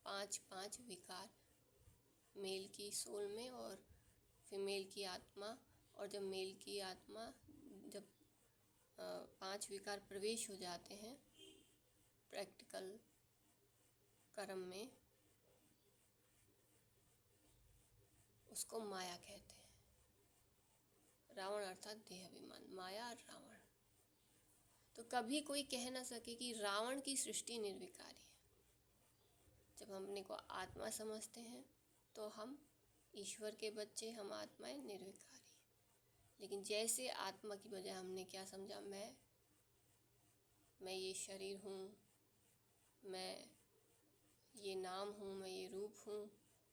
5 विकार, मेल की सोल में और फीमेल की आत्मा। और जब मेल की आत्मा, जब 5 विकार प्रवेश हो जाते हैं प्रैक्टिकल कर्म में, उसको माया कहते हैं। रावण अर्थात देह अभिमान, माया और रावण। तो कभी कोई कह ना सके कि रावण की सृष्टि निर्विकारी है। जब हम अपने को आत्मा समझते हैं तो हम ईश्वर के बच्चे, हम आत्माएं निर्विकारी। लेकिन जैसे आत्मा की बजाय हमने क्या समझा? मैं ये शरीर हूँ, मैं ये नाम हूँ, मैं ये रूप हूँ,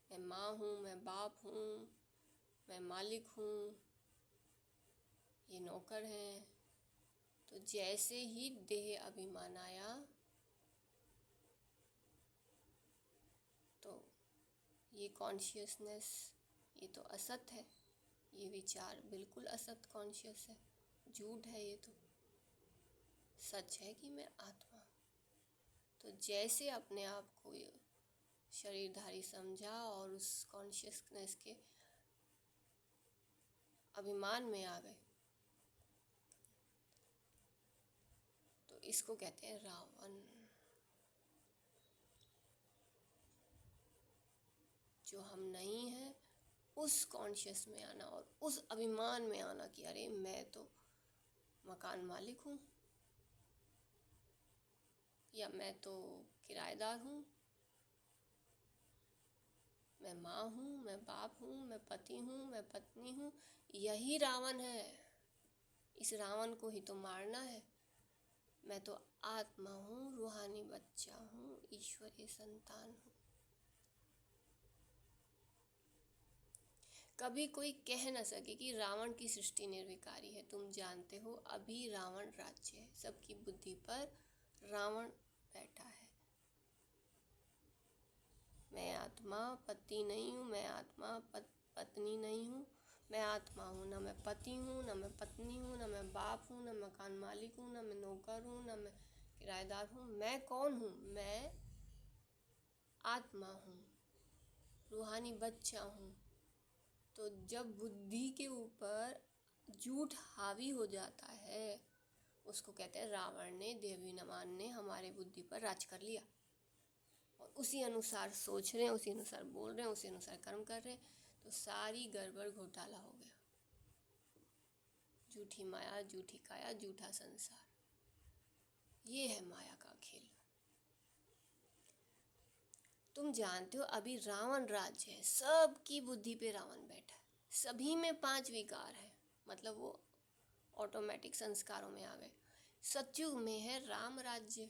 मैं माँ हूँ, मैं बाप हूँ, मैं मालिक हूँ, ये नौकर हैं। तो जैसे ही देह अभिमान आया तो ये कॉन्शियसनेस, ये तो असत है, ये विचार बिल्कुल असत कॉन्शियस है, झूठ है। ये तो सच है कि मैं आत्मा। तो जैसे अपने आप को शरीरधारी समझा और उस कॉन्शियसनेस के अभिमान में आ गए, तो इसको कहते हैं रावण। जो हम नहीं हैं उस कॉन्शियस में आना और उस अभिमान में आना कि अरे मैं तो मकान मालिक हूँ, या मैं तो किराएदार हूँ, मैं माँ हूँ, मैं बाप हूँ, मैं पति हूँ, मैं पत्नी हूँ। यही रावण है। इस रावण को ही तो मारना है। मैं तो आत्मा हूँ, रूहानी बच्चा हूँ, ईश्वरीय संतान हूँ। कभी कोई कह न सके कि रावण की सृष्टि निर्विकारी है। तुम जानते हो अभी रावण राज्य है, सबकी बुद्धि पर रावण बैठा है। मैं आत्मा पति नहीं हूँ, मैं आत्मा पत्नी नहीं हूँ, मैं आत्मा हूँ। न मैं पति हूँ, न मैं पत्नी हूँ, न मैं बाप हूँ, न मकान मालिक हूँ, न मैं नौकर हूँ, न मैं किराएदार हूँ। मैं कौन हूँ? मैं आत्मा हूँ, रूहानी बच्चा हूँ। तो जब बुद्धि के ऊपर झूठ हावी हो जाता है, उसको कहते हैं रावण ने, देवीनमान ने हमारे बुद्धि पर राज कर लिया और उसी अनुसार सोच रहे हैं, उसी अनुसार बोल रहे हैं, उसी अनुसार कर्म कर रहे हैं, तो सारी गड़बड़ घोटाला हो गया। झूठी माया, झूठी काया, झूठा संसार, ये है माया का खेल। तुम जानते हो अभी रावण राज्य है, सबकी बुद्धि पे रावण बैठा है, सभी में 5 विकार है, मतलब वो ऑटोमेटिक संस्कारों में आ गए। सतयुग में है राम राज्य।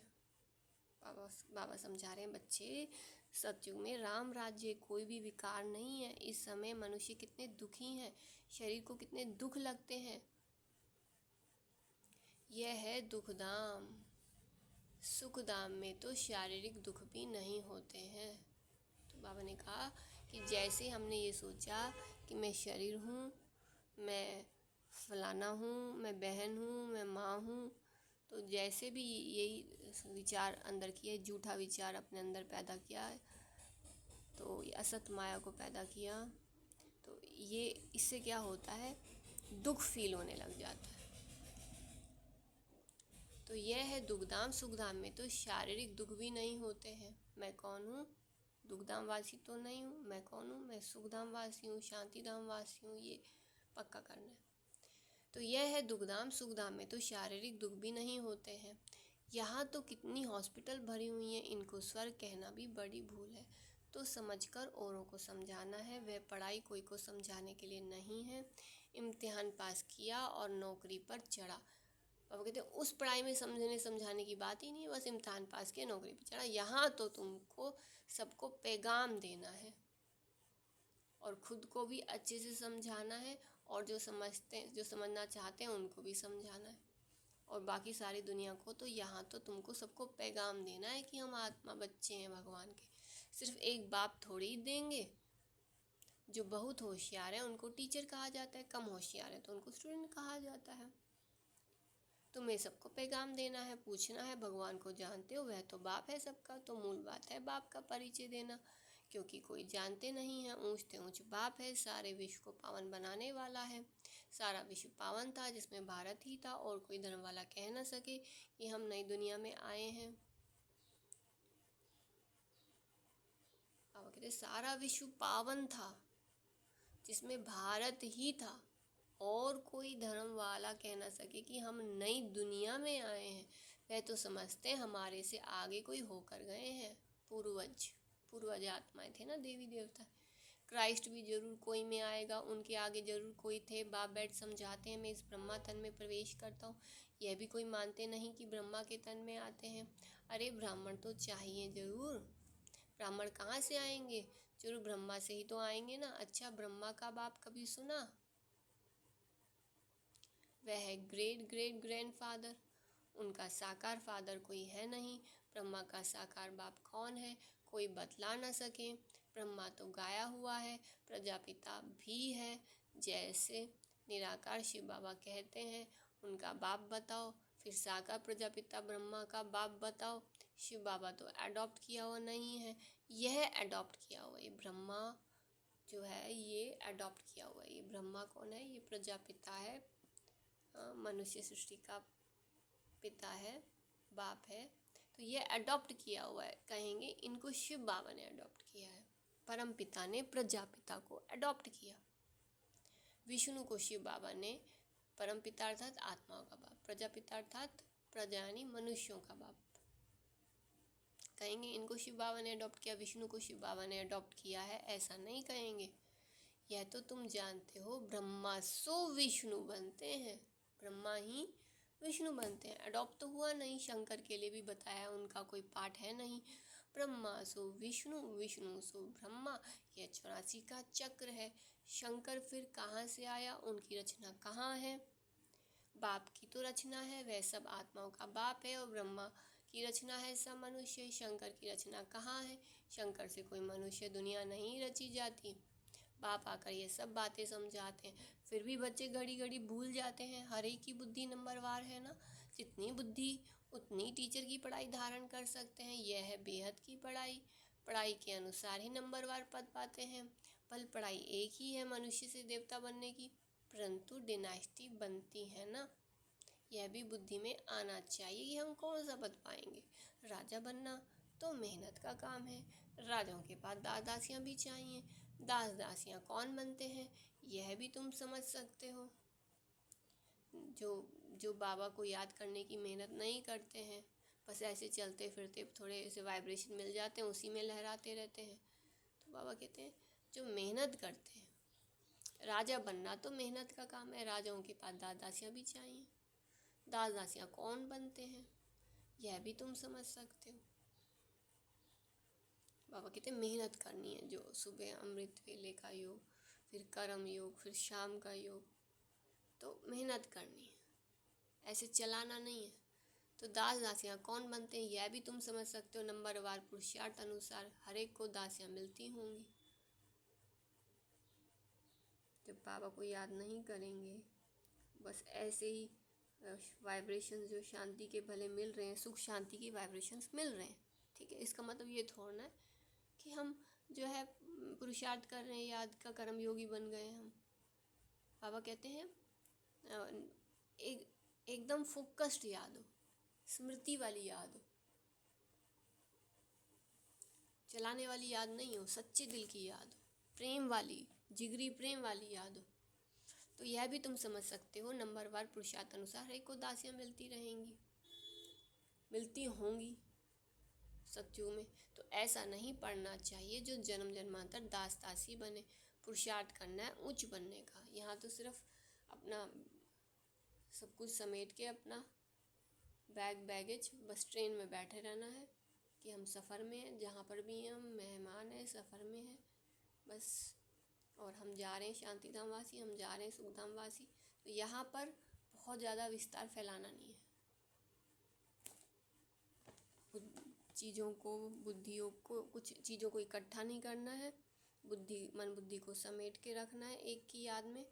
बाबा समझा रहे हैं बच्चे, सतयुग में राम राज्य, कोई भी विकार नहीं है। इस समय मनुष्य कितने दुखी हैं, शरीर को कितने दुख लगते हैं। यह है दुखधाम। सुखधाम में तो शारीरिक दुख भी नहीं होते हैं। तो बाबा ने कहा कि जैसे हमने ये सोचा कि मैं शरीर हूँ, मैं फलाना हूँ, मैं बहन हूँ, मैं माँ हूँ, तो जैसे भी यही विचार अंदर किए, झूठा विचार अपने अंदर पैदा किया, तो ये असत माया को पैदा किया, तो ये इससे क्या होता है, दुख फील होने लग जाता है। तो यह है दुखधाम। सुखधाम में तो शारीरिक दुख भी नहीं होते हैं। मैं कौन हूँ? दुखधाम वासी तो नहीं हूँ। मैं कौन हूँ? मैं सुखधाम वासी हूँ, शांतिधाम वासी हूँ। ये पक्का करना है। तो यह है दुखधाम। सुखधाम में तो शारीरिक दुख भी नहीं होते हैं। यहाँ तो कितनी हॉस्पिटल भरी हुई हैं, इनको स्वर्ग कहना भी बड़ी भूल है। तो समझकर औरों को समझाना है। वह पढ़ाई कोई को समझाने के लिए नहीं है। इम्तिहान पास किया और नौकरी पर चढ़ा। अब कहते हैं उस पढ़ाई में समझाने की बात ही नहीं है, बस इम्तिहान पास किया, नौकरी पर चढ़ा। यहाँ तो तुमको सबको पैगाम देना है और खुद को भी अच्छे से समझाना है, और जो समझना चाहते हैं उनको भी समझाना है, और बाकी सारी दुनिया को। तो यहाँ तो तुमको सबको पैगाम देना है कि हम आत्मा बच्चे हैं भगवान के। सिर्फ एक बाप थोड़ी ही देंगे। जो बहुत होशियार है उनको टीचर कहा जाता है, कम होशियार है तो उनको स्टूडेंट कहा जाता है। तुम्हें सबको पैगाम देना है, पूछना है भगवान को जानते हो? वह तो बाप है सबका। तो मूल बात है बाप का परिचय देना, क्योंकि कोई जानते नहीं है। ऊंच से ऊंच बाप है, सारे विश्व को पावन बनाने वाला है। सारा विश्व पावन था जिसमें भारत ही था, और कोई धर्म वाला कह न सके कि हम नई दुनिया में आए हैं। बाबा कहते सारा विश्व पावन था जिसमें भारत ही था, और कोई धर्म वाला कह ना सके कि हम नई दुनिया में आए हैं। वह तो समझते हैं हमारे से आगे कोई होकर गए हैं, पूर्वज आत्माएं थे ना, देवी देवता। क्राइस्ट भी जरूर कोई में आएगा, उनके आगे जरूर कोई थे। बाप बैठ समझाते हैं मैं इस ब्रह्मा तन में प्रवेश करता हूँ। यह भी कोई मानते नहीं कि ब्रह्मा के तन में आते हैं। अरे ब्राह्मण तो चाहिए जरूर। ब्राह्मण कहाँ से आएंगे? जरूर ब्रह्मा से ही तो आएंगे ना। अच्छा, ब्रह्मा का बाप कभी सुना? वह है ग्रेट ग्रेट ग्रैंडफादर। उनका साकार फादर कोई है नहीं। ब्रह्मा का साकार बाप कौन है? कोई बतला न सके। ब्रह्मा तो गाया हुआ है, प्रजापिता भी है। जैसे निराकार शिव बाबा कहते हैं उनका बाप बताओ, फिर साकार प्रजापिता ब्रह्मा का बाप बताओ। शिव बाबा तो अडॉप्ट किया हुआ नहीं है, यह अडॉप्ट किया हुआ। ये ब्रह्मा जो है ये अडॉप्ट किया हुआ है। ये ब्रह्मा कौन है? ये प्रजापिता है, मनुष्य सृष्टि का पिता है, बाप है। तो ये अडॉप्ट किया हुआ है। कहेंगे इनको शिव बाबा ने अडॉप्ट किया है। परम पिता ने प्रजापिता को अडॉप्ट किया। विष्णु को शिव बाबा ने, परम पिता अर्थात आत्माओं का बाप, प्रजापिता अर्थात प्रजा यानी मनुष्यों का बाप। कहेंगे इनको शिव बाबा ने अडॉप्ट किया, विष्णु को शिव बाबा ने अडॉप्ट किया है, ऐसा नहीं कहेंगे। यह तो तुम जानते हो ब्रह्मा सो विष्णु बनते हैं, ब्रह्मा ही विष्णु बनते हैं। अडॉप्ट तो हुआ नहीं। शंकर के लिए भी बताया, उनका कोई पार्ट है नहीं। ब्रह्मा सो विष्णु, विष्णु सो ब्रह्मा। यह 84 का चक्र है। शंकर फिर कहाँ से आया, उनकी रचना कहाँ है? बाप की तो रचना है, वह सब आत्माओं का बाप है, और ब्रह्मा की रचना है सब मनुष्य। शंकर की रचना कहाँ है? शंकर से कोई मनुष्य दुनिया नहीं रची जाती। बाप आकर ये सब बातें समझाते हैं, फिर भी बच्चे घड़ी घड़ी भूल जाते हैं। हर एक की बुद्धि नंबरवार है ना, जितनी बुद्धि उतनी टीचर की पढ़ाई धारण कर सकते हैं। यह है बेहद की पढ़ाई। पढ़ाई के अनुसार ही नंबरवार पद पाते हैं। भले पढ़ाई एक ही है मनुष्य से देवता बनने की, परंतु डिनास्टी बनती है ना। यह भी बुद्धि में आना चाहिए कि हम कौन सा पद पाएंगे। राजा बनना तो मेहनत का काम है। राजाओं के पास दास दासियां भी चाहिए। दास दासियां कौन बनते हैं, यह भी तुम समझ सकते हो। जो जो बाबा को याद करने की मेहनत नहीं करते हैं, बस ऐसे चलते फिरते थोड़े ऐसे वाइब्रेशन मिल जाते हैं, उसी में लहराते रहते हैं। तो बाबा कहते हैं जो मेहनत करते हैं, राजा बनना तो मेहनत का काम है। राजाओं के पास दास दासियां भी चाहिए। दास दासियां कौन बनते हैं, यह भी तुम समझ सकते हो। बाबा कहते हैं मेहनत करनी है। जो सुबह अमृत वेले का योग, फिर कर्म योग, फिर शाम का योग, तो मेहनत करनी है, ऐसे चलाना नहीं है। तो दास दासियां कौन बनते हैं, यह भी तुम समझ सकते हो। नंबरवार पुरुषार्थ अनुसार हर एक को दासियां मिलती होंगी। जब बाबा को याद नहीं करेंगे, बस ऐसे ही वाइब्रेशंस जो शांति के भले मिल रहे हैं, सुख शांति की वाइब्रेशंस मिल रहे हैं, ठीक है। इसका मतलब ये थोड़ा है कि हम जो है पुरुषार्थ कर रहे हैं, याद का कर्म योगी बन गए हम। बाबा कहते हैं एकदम फोकस्ड याद हो, स्मृति वाली याद हो, चलाने वाली याद नहीं हो, सच्चे दिल की याद हो, प्रेम वाली, जिगरी प्रेम वाली याद हो। तो यह भी तुम समझ सकते हो। नंबरवार पुरुषार्थ अनुसार एक को दासियां मिलती रहेंगी, मिलती होंगी सत्युग में। तो ऐसा नहीं पढ़ना चाहिए जो जन्म जन्मांतर दास दासी बने। पुरुषार्थ करना है उच्च बनने का। यहाँ तो सिर्फ अपना सब कुछ समेट के अपना बैगेज बस ट्रेन में बैठे रहना है कि हम सफ़र में हैं, जहाँ पर भी हम मेहमान हैं, सफ़र में हैं बस। और हम जा रहे हैं शांतिधाम वासी, हम जा रहे हैं सुखधाम वासी। तो यहाँ पर बहुत ज़्यादा विस्तार फैलाना नहीं है। चीज़ों को, बुद्धियों को, कुछ चीज़ों को इकट्ठा नहीं करना है। मन बुद्धि को समेट के रखना है एक की याद में।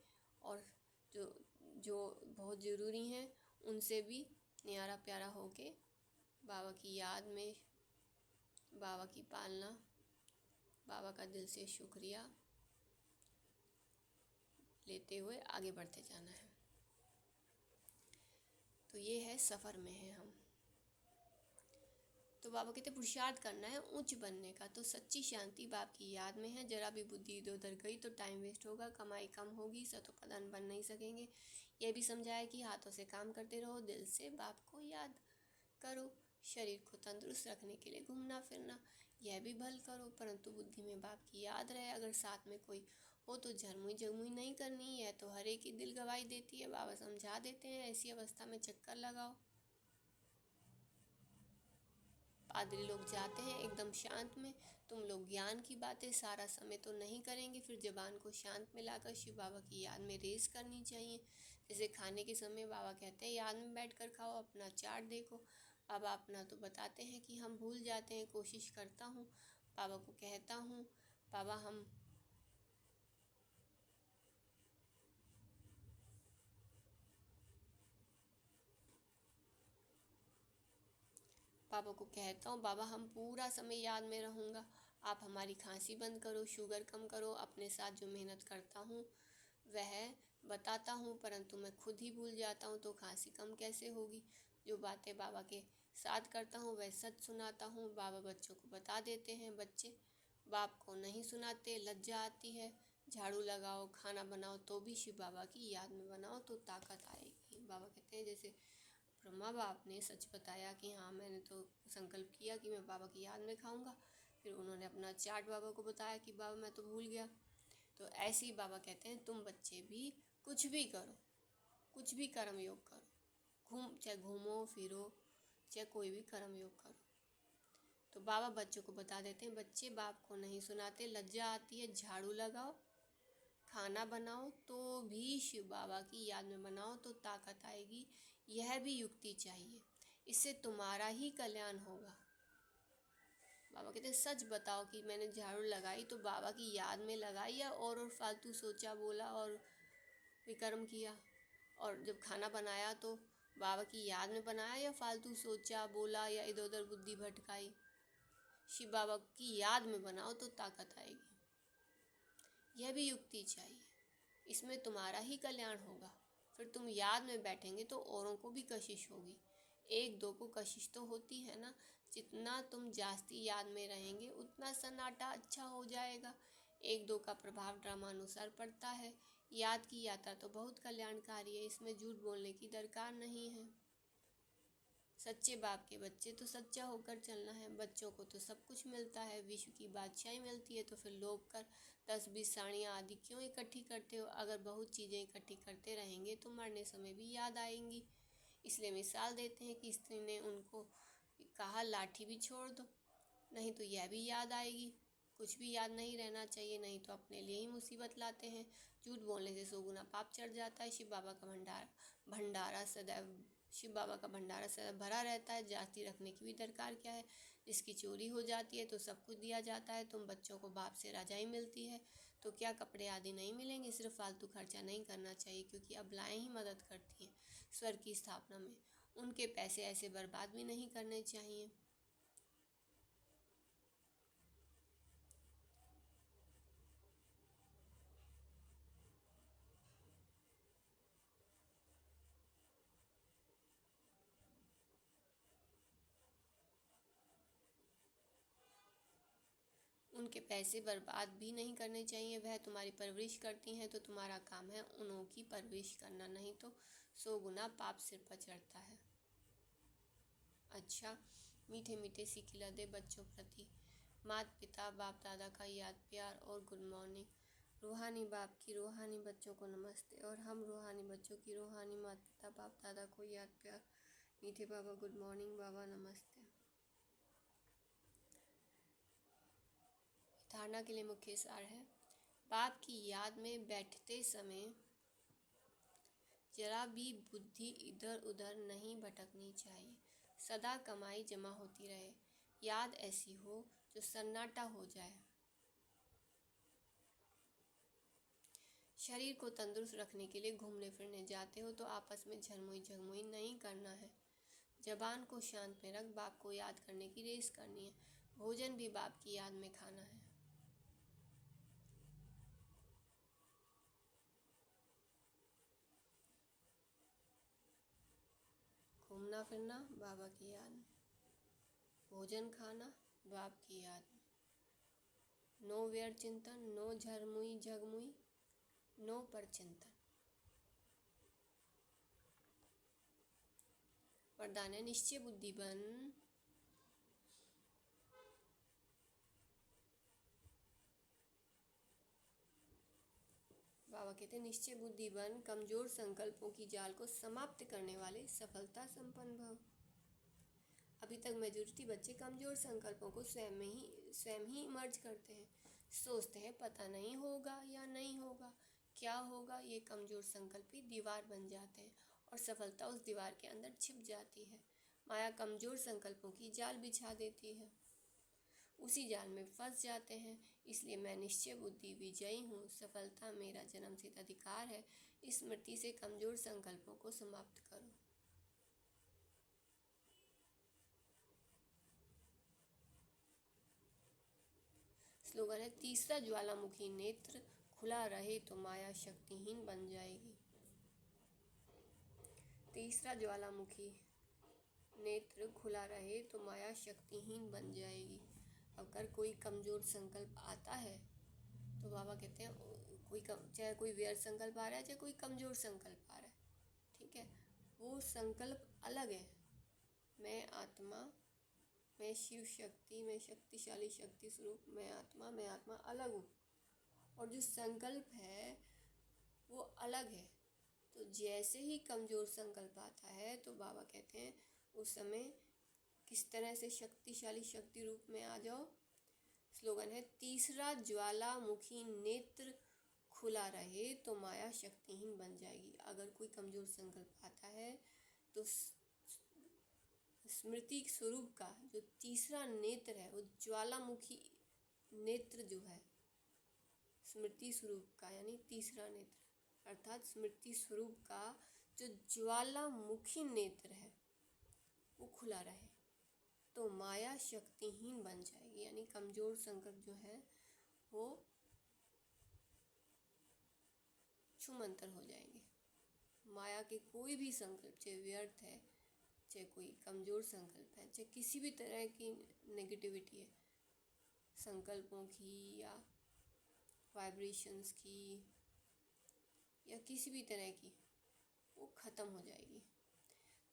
और जो जो बहुत ज़रूरी हैं उनसे भी न्यारा प्यारा होके बाबा की याद में, बाबा की पालना, बाबा का दिल से शुक्रिया लेते हुए आगे बढ़ते जाना है। तो ये है सफ़र में है हम। तो बाबा कहते पुरुषार्थ करना है ऊंच बनने का। तो सच्ची शांति बाप की याद में है। जरा भी बुद्धि इधर उधर गई तो टाइम वेस्ट होगा, कमाई कम होगी, सतो प्रधान बन नहीं सकेंगे। यह भी समझाया कि हाथों से काम करते रहो, दिल से बाप को याद करो। शरीर को तंदुरुस्त रखने के लिए घूमना फिरना, यह भी भल करो, परंतु बुद्धि में बाप की याद रहे। अगर साथ में कोई हो तो झरमुई जगमुई नहीं करनी है, तो हर एक की दिल गवाही देती है। बाबा समझा देते हैं ऐसी अवस्था में चक्कर लगाओ। पादरी लोग जाते हैं एकदम शांत में। तुम लोग ज्ञान की बातें सारा समय तो नहीं करेंगे, फिर जबान को शांत में लाकर शिव बाबा की याद में रेस करनी चाहिए। जैसे खाने के समय बाबा कहते हैं याद में बैठ कर खाओ, अपना चार्ट देखो। बाबा अपना तो बताते हैं कि हम भूल जाते हैं। कोशिश करता हूँ, बाबा को कहता हूँ बाबा हम पापा को कहता हूँ बाबा हम पूरा समय याद में रहूँगा। आप हमारी खांसी बंद करो, शुगर कम करो। अपने साथ जो मेहनत करता हूँ वह बताता हूँ, परंतु मैं खुद ही भूल जाता हूँ, तो खांसी कम कैसे होगी। जो बातें बाबा के साथ करता हूँ वह सच सुनाता हूँ। बाबा बच्चों को बता देते हैं, बच्चे बाप को नहीं सुनाते, लज्जा आती है। झाड़ू लगाओ, खाना बनाओ तो भी शिव बाबा की याद में बनाओ तो ताकत आएगी। बाबा कहते हैं जैसे ब्रह्मा बाप ने सच बताया कि हाँ मैंने तो संकल्प किया कि मैं बाबा की याद में खाऊंगा, फिर उन्होंने अपना चार्ट बाबा को बताया कि बाबा मैं तो भूल गया। तो ऐसे ही बाबा कहते हैं तुम बच्चे भी कुछ भी करो, कुछ भी कर्म योग करो, चाहे घूमो फिरो, चाहे कोई भी कर्म योग करो, तो बाबा बच्चों को बता देते हैं, बच्चे बाप को नहीं सुनाते, लज्जा आती है झाड़ू लगाओ, खाना बनाओ तो भी शिव बाबा की याद में बनाओ तो ताकत आएगी। यह भी युक्ति चाहिए, इससे तुम्हारा ही कल्याण होगा। बाबा कहते हैं सच बताओ कि मैंने झाड़ू लगाई तो बाबा की याद में लगाई या और फालतू सोचा बोला और विकर्म किया, और जब खाना बनाया तो बाबा की याद में बनाया या फालतू सोचा बोला या इधर उधर बुद्धि भटकाई। शिव बाबा की याद में बनाओ तो ताकत आएगी। यह भी युक्ति चाहिए, इसमें तुम्हारा ही कल्याण होगा। फिर तुम याद में बैठेंगे तो औरों को भी कशिश होगी। एक दो को कशिश तो होती है ना, जितना तुम जास्ती याद में रहेंगे उतना सन्नाटा अच्छा हो जाएगा। एक दो का प्रभाव ड्रामानुसार पड़ता है। याद की यात्रा तो बहुत कल्याणकारी है, इसमें झूठ बोलने की दरकार नहीं है। सच्चे बाप के बच्चे तो सच्चा होकर चलना है। बच्चों को तो सब कुछ मिलता है, विश्व की बादशाही मिलती है, तो फिर लोभ कर 10-20 साड़ियाँ आदि क्यों इकट्ठी करते हो? अगर बहुत चीज़ें इकट्ठी करते रहेंगे तो मरने समय भी याद आएंगी। इसलिए मिसाल देते हैं कि स्त्री ने उनको कहा लाठी भी छोड़ दो, नहीं तो यह भी याद आएगी। कुछ भी याद नहीं रहना चाहिए, नहीं तो अपने लिए ही मुसीबत लाते हैं। झूठ बोलने से 100 गुना पाप चढ़ जाता है। शिव बाबा का भंडारा सदैव भरा रहता है, जाति रखने की भी दरकार क्या है। जिसकी चोरी हो जाती है तो सब कुछ दिया जाता है। तुम बच्चों को बाप से रजाई मिलती है तो क्या कपड़े आदि नहीं मिलेंगे? सिर्फ फालतू खर्चा नहीं करना चाहिए, क्योंकि अबलाएं ही मदद करती हैं स्वर्ग की स्थापना में। उनके पैसे ऐसे बर्बाद भी नहीं करने चाहिए। उनके पैसे बर्बाद भी नहीं करने चाहिए। वह तुम्हारी परवरिश करती हैं तो तुम्हारा काम है उन्हों की परवरिश करना, नहीं तो 100 गुना पाप सिर पर चढ़ता है। अच्छा, मीठे मीठे सी खिला दे बच्चों प्रति माता पिता बाप दादा का याद प्यार और गुड मॉर्निंग। रूहानी बाप की रूहानी बच्चों को नमस्ते, और हम रूहानी बच्चों की रूहानी माता पिता बाप दादा को याद प्यार। मीठे बाबा गुड मॉर्निंग, बाबा नमस्ते। धारणा के लिए मुख्य सार है, बाप की याद में बैठते समय जरा भी बुद्धि इधर उधर नहीं भटकनी चाहिए। सदा कमाई जमा होती रहे, याद ऐसी हो जो सन्नाटा हो जाए। शरीर को तंदुरुस्त रखने के लिए घूमने फिरने जाते हो तो आपस में झरमुई झगमुई नहीं करना है। जबान को शांत में रख बाप को याद करने की रेस करनी है। भोजन भी बाप की याद में खाना है। घूमना फिरना बाबा की याद में, भोजन खाना बाप की याद में। नो व्यर्थ चिंतन, नो झरमुई झगमुई, नो पर चिंतन। वरदान है, निश्चय बुद्धि बन, बाबा कहते हैं निश्चय बुद्धि बन, कमजोर संकल्पों की जाल को समाप्त करने वाले सफलता संपन्न भव। अभी तक मेजॉरिटी बच्चे कमजोर संकल्पों को स्वयं ही मर्ज करते हैं। सोचते हैं पता नहीं होगा या नहीं होगा, क्या होगा। ये कमजोर संकल्प ही दीवार बन जाते हैं और सफलता उस दीवार के अंदर छिप जाती है। माया कमजोर संकल्पों की जाल बिछा देती है, उसी जाल में फंस जाते हैं। इसलिए मैं निश्चय बुद्धि विजयी हूँ, सफलता मेरा जन्मसिद्ध अधिकार है। स्मृति से कमजोर संकल्पों को समाप्त करो। स्लोगन है, तीसरा ज्वालामुखी नेत्र खुला रहे तो माया शक्तिहीन बन जाएगी। तीसरा ज्वालामुखी नेत्र खुला रहे तो माया शक्तिहीन बन जाएगी। अगर कोई कमजोर संकल्प आता है तो बाबा कहते हैं चाहे कोई व्यर्थ संकल्प आ रहा है चाहे कोई कमजोर संकल्प आ रहा है, ठीक है, वो संकल्प अलग है। मैं आत्मा, मैं शिव शक्ति, मैं शक्तिशाली शक्ति स्वरूप, मैं आत्मा अलग हूँ, और जो संकल्प है वो अलग है। तो जैसे ही कमजोर संकल्प आता है तो बाबा कहते हैं उस समय किस तरह से शक्तिशाली शक्ति रूप में आ जाओ। स्लोगन है, तीसरा ज्वालामुखी नेत्र खुला रहे तो माया शक्तिहीन बन जाएगी। अगर कोई कमजोर संकल्प आता है तो स्मृति स्वरूप का जो तीसरा नेत्र है, वो ज्वालामुखी नेत्र जो है स्मृति स्वरूप का, यानी तीसरा नेत्र अर्थात स्मृति स्वरूप का जो ज्वालामुखी नेत्र है वो खुला रहे तो माया शक्तिहीन बन जाएगी। यानी कमजोर संकल्प जो है वो छूमंतर हो जाएंगे। माया के कोई भी संकल्प, चाहे व्यर्थ है, चाहे कोई कमजोर संकल्प है, चाहे किसी भी तरह की नेगेटिविटी है, संकल्पों की या वाइब्रेशंस की या किसी भी तरह की, वो खत्म हो जाएगी।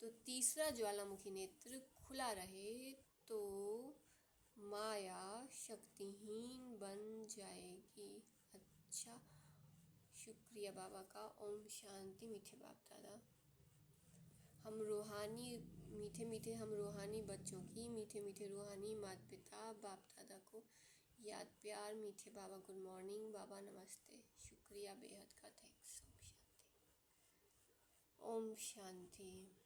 तो तीसरा ज्वालामुखी नेत्र खुला रहे तो माया शक्तिहीन बन जाएगी। अच्छा, शुक्रिया बाबा का। ओम शांति। मीठे बाप दादा, हम रूहानी हम रूहानी बच्चों की मीठे मीठे रूहानी माता पिता बाप दादा को याद प्यार। मीठे बाबा गुड मॉर्निंग, बाबा नमस्ते, शुक्रिया बेहद का, थैंक्स। ओम शांति। ओम शांति।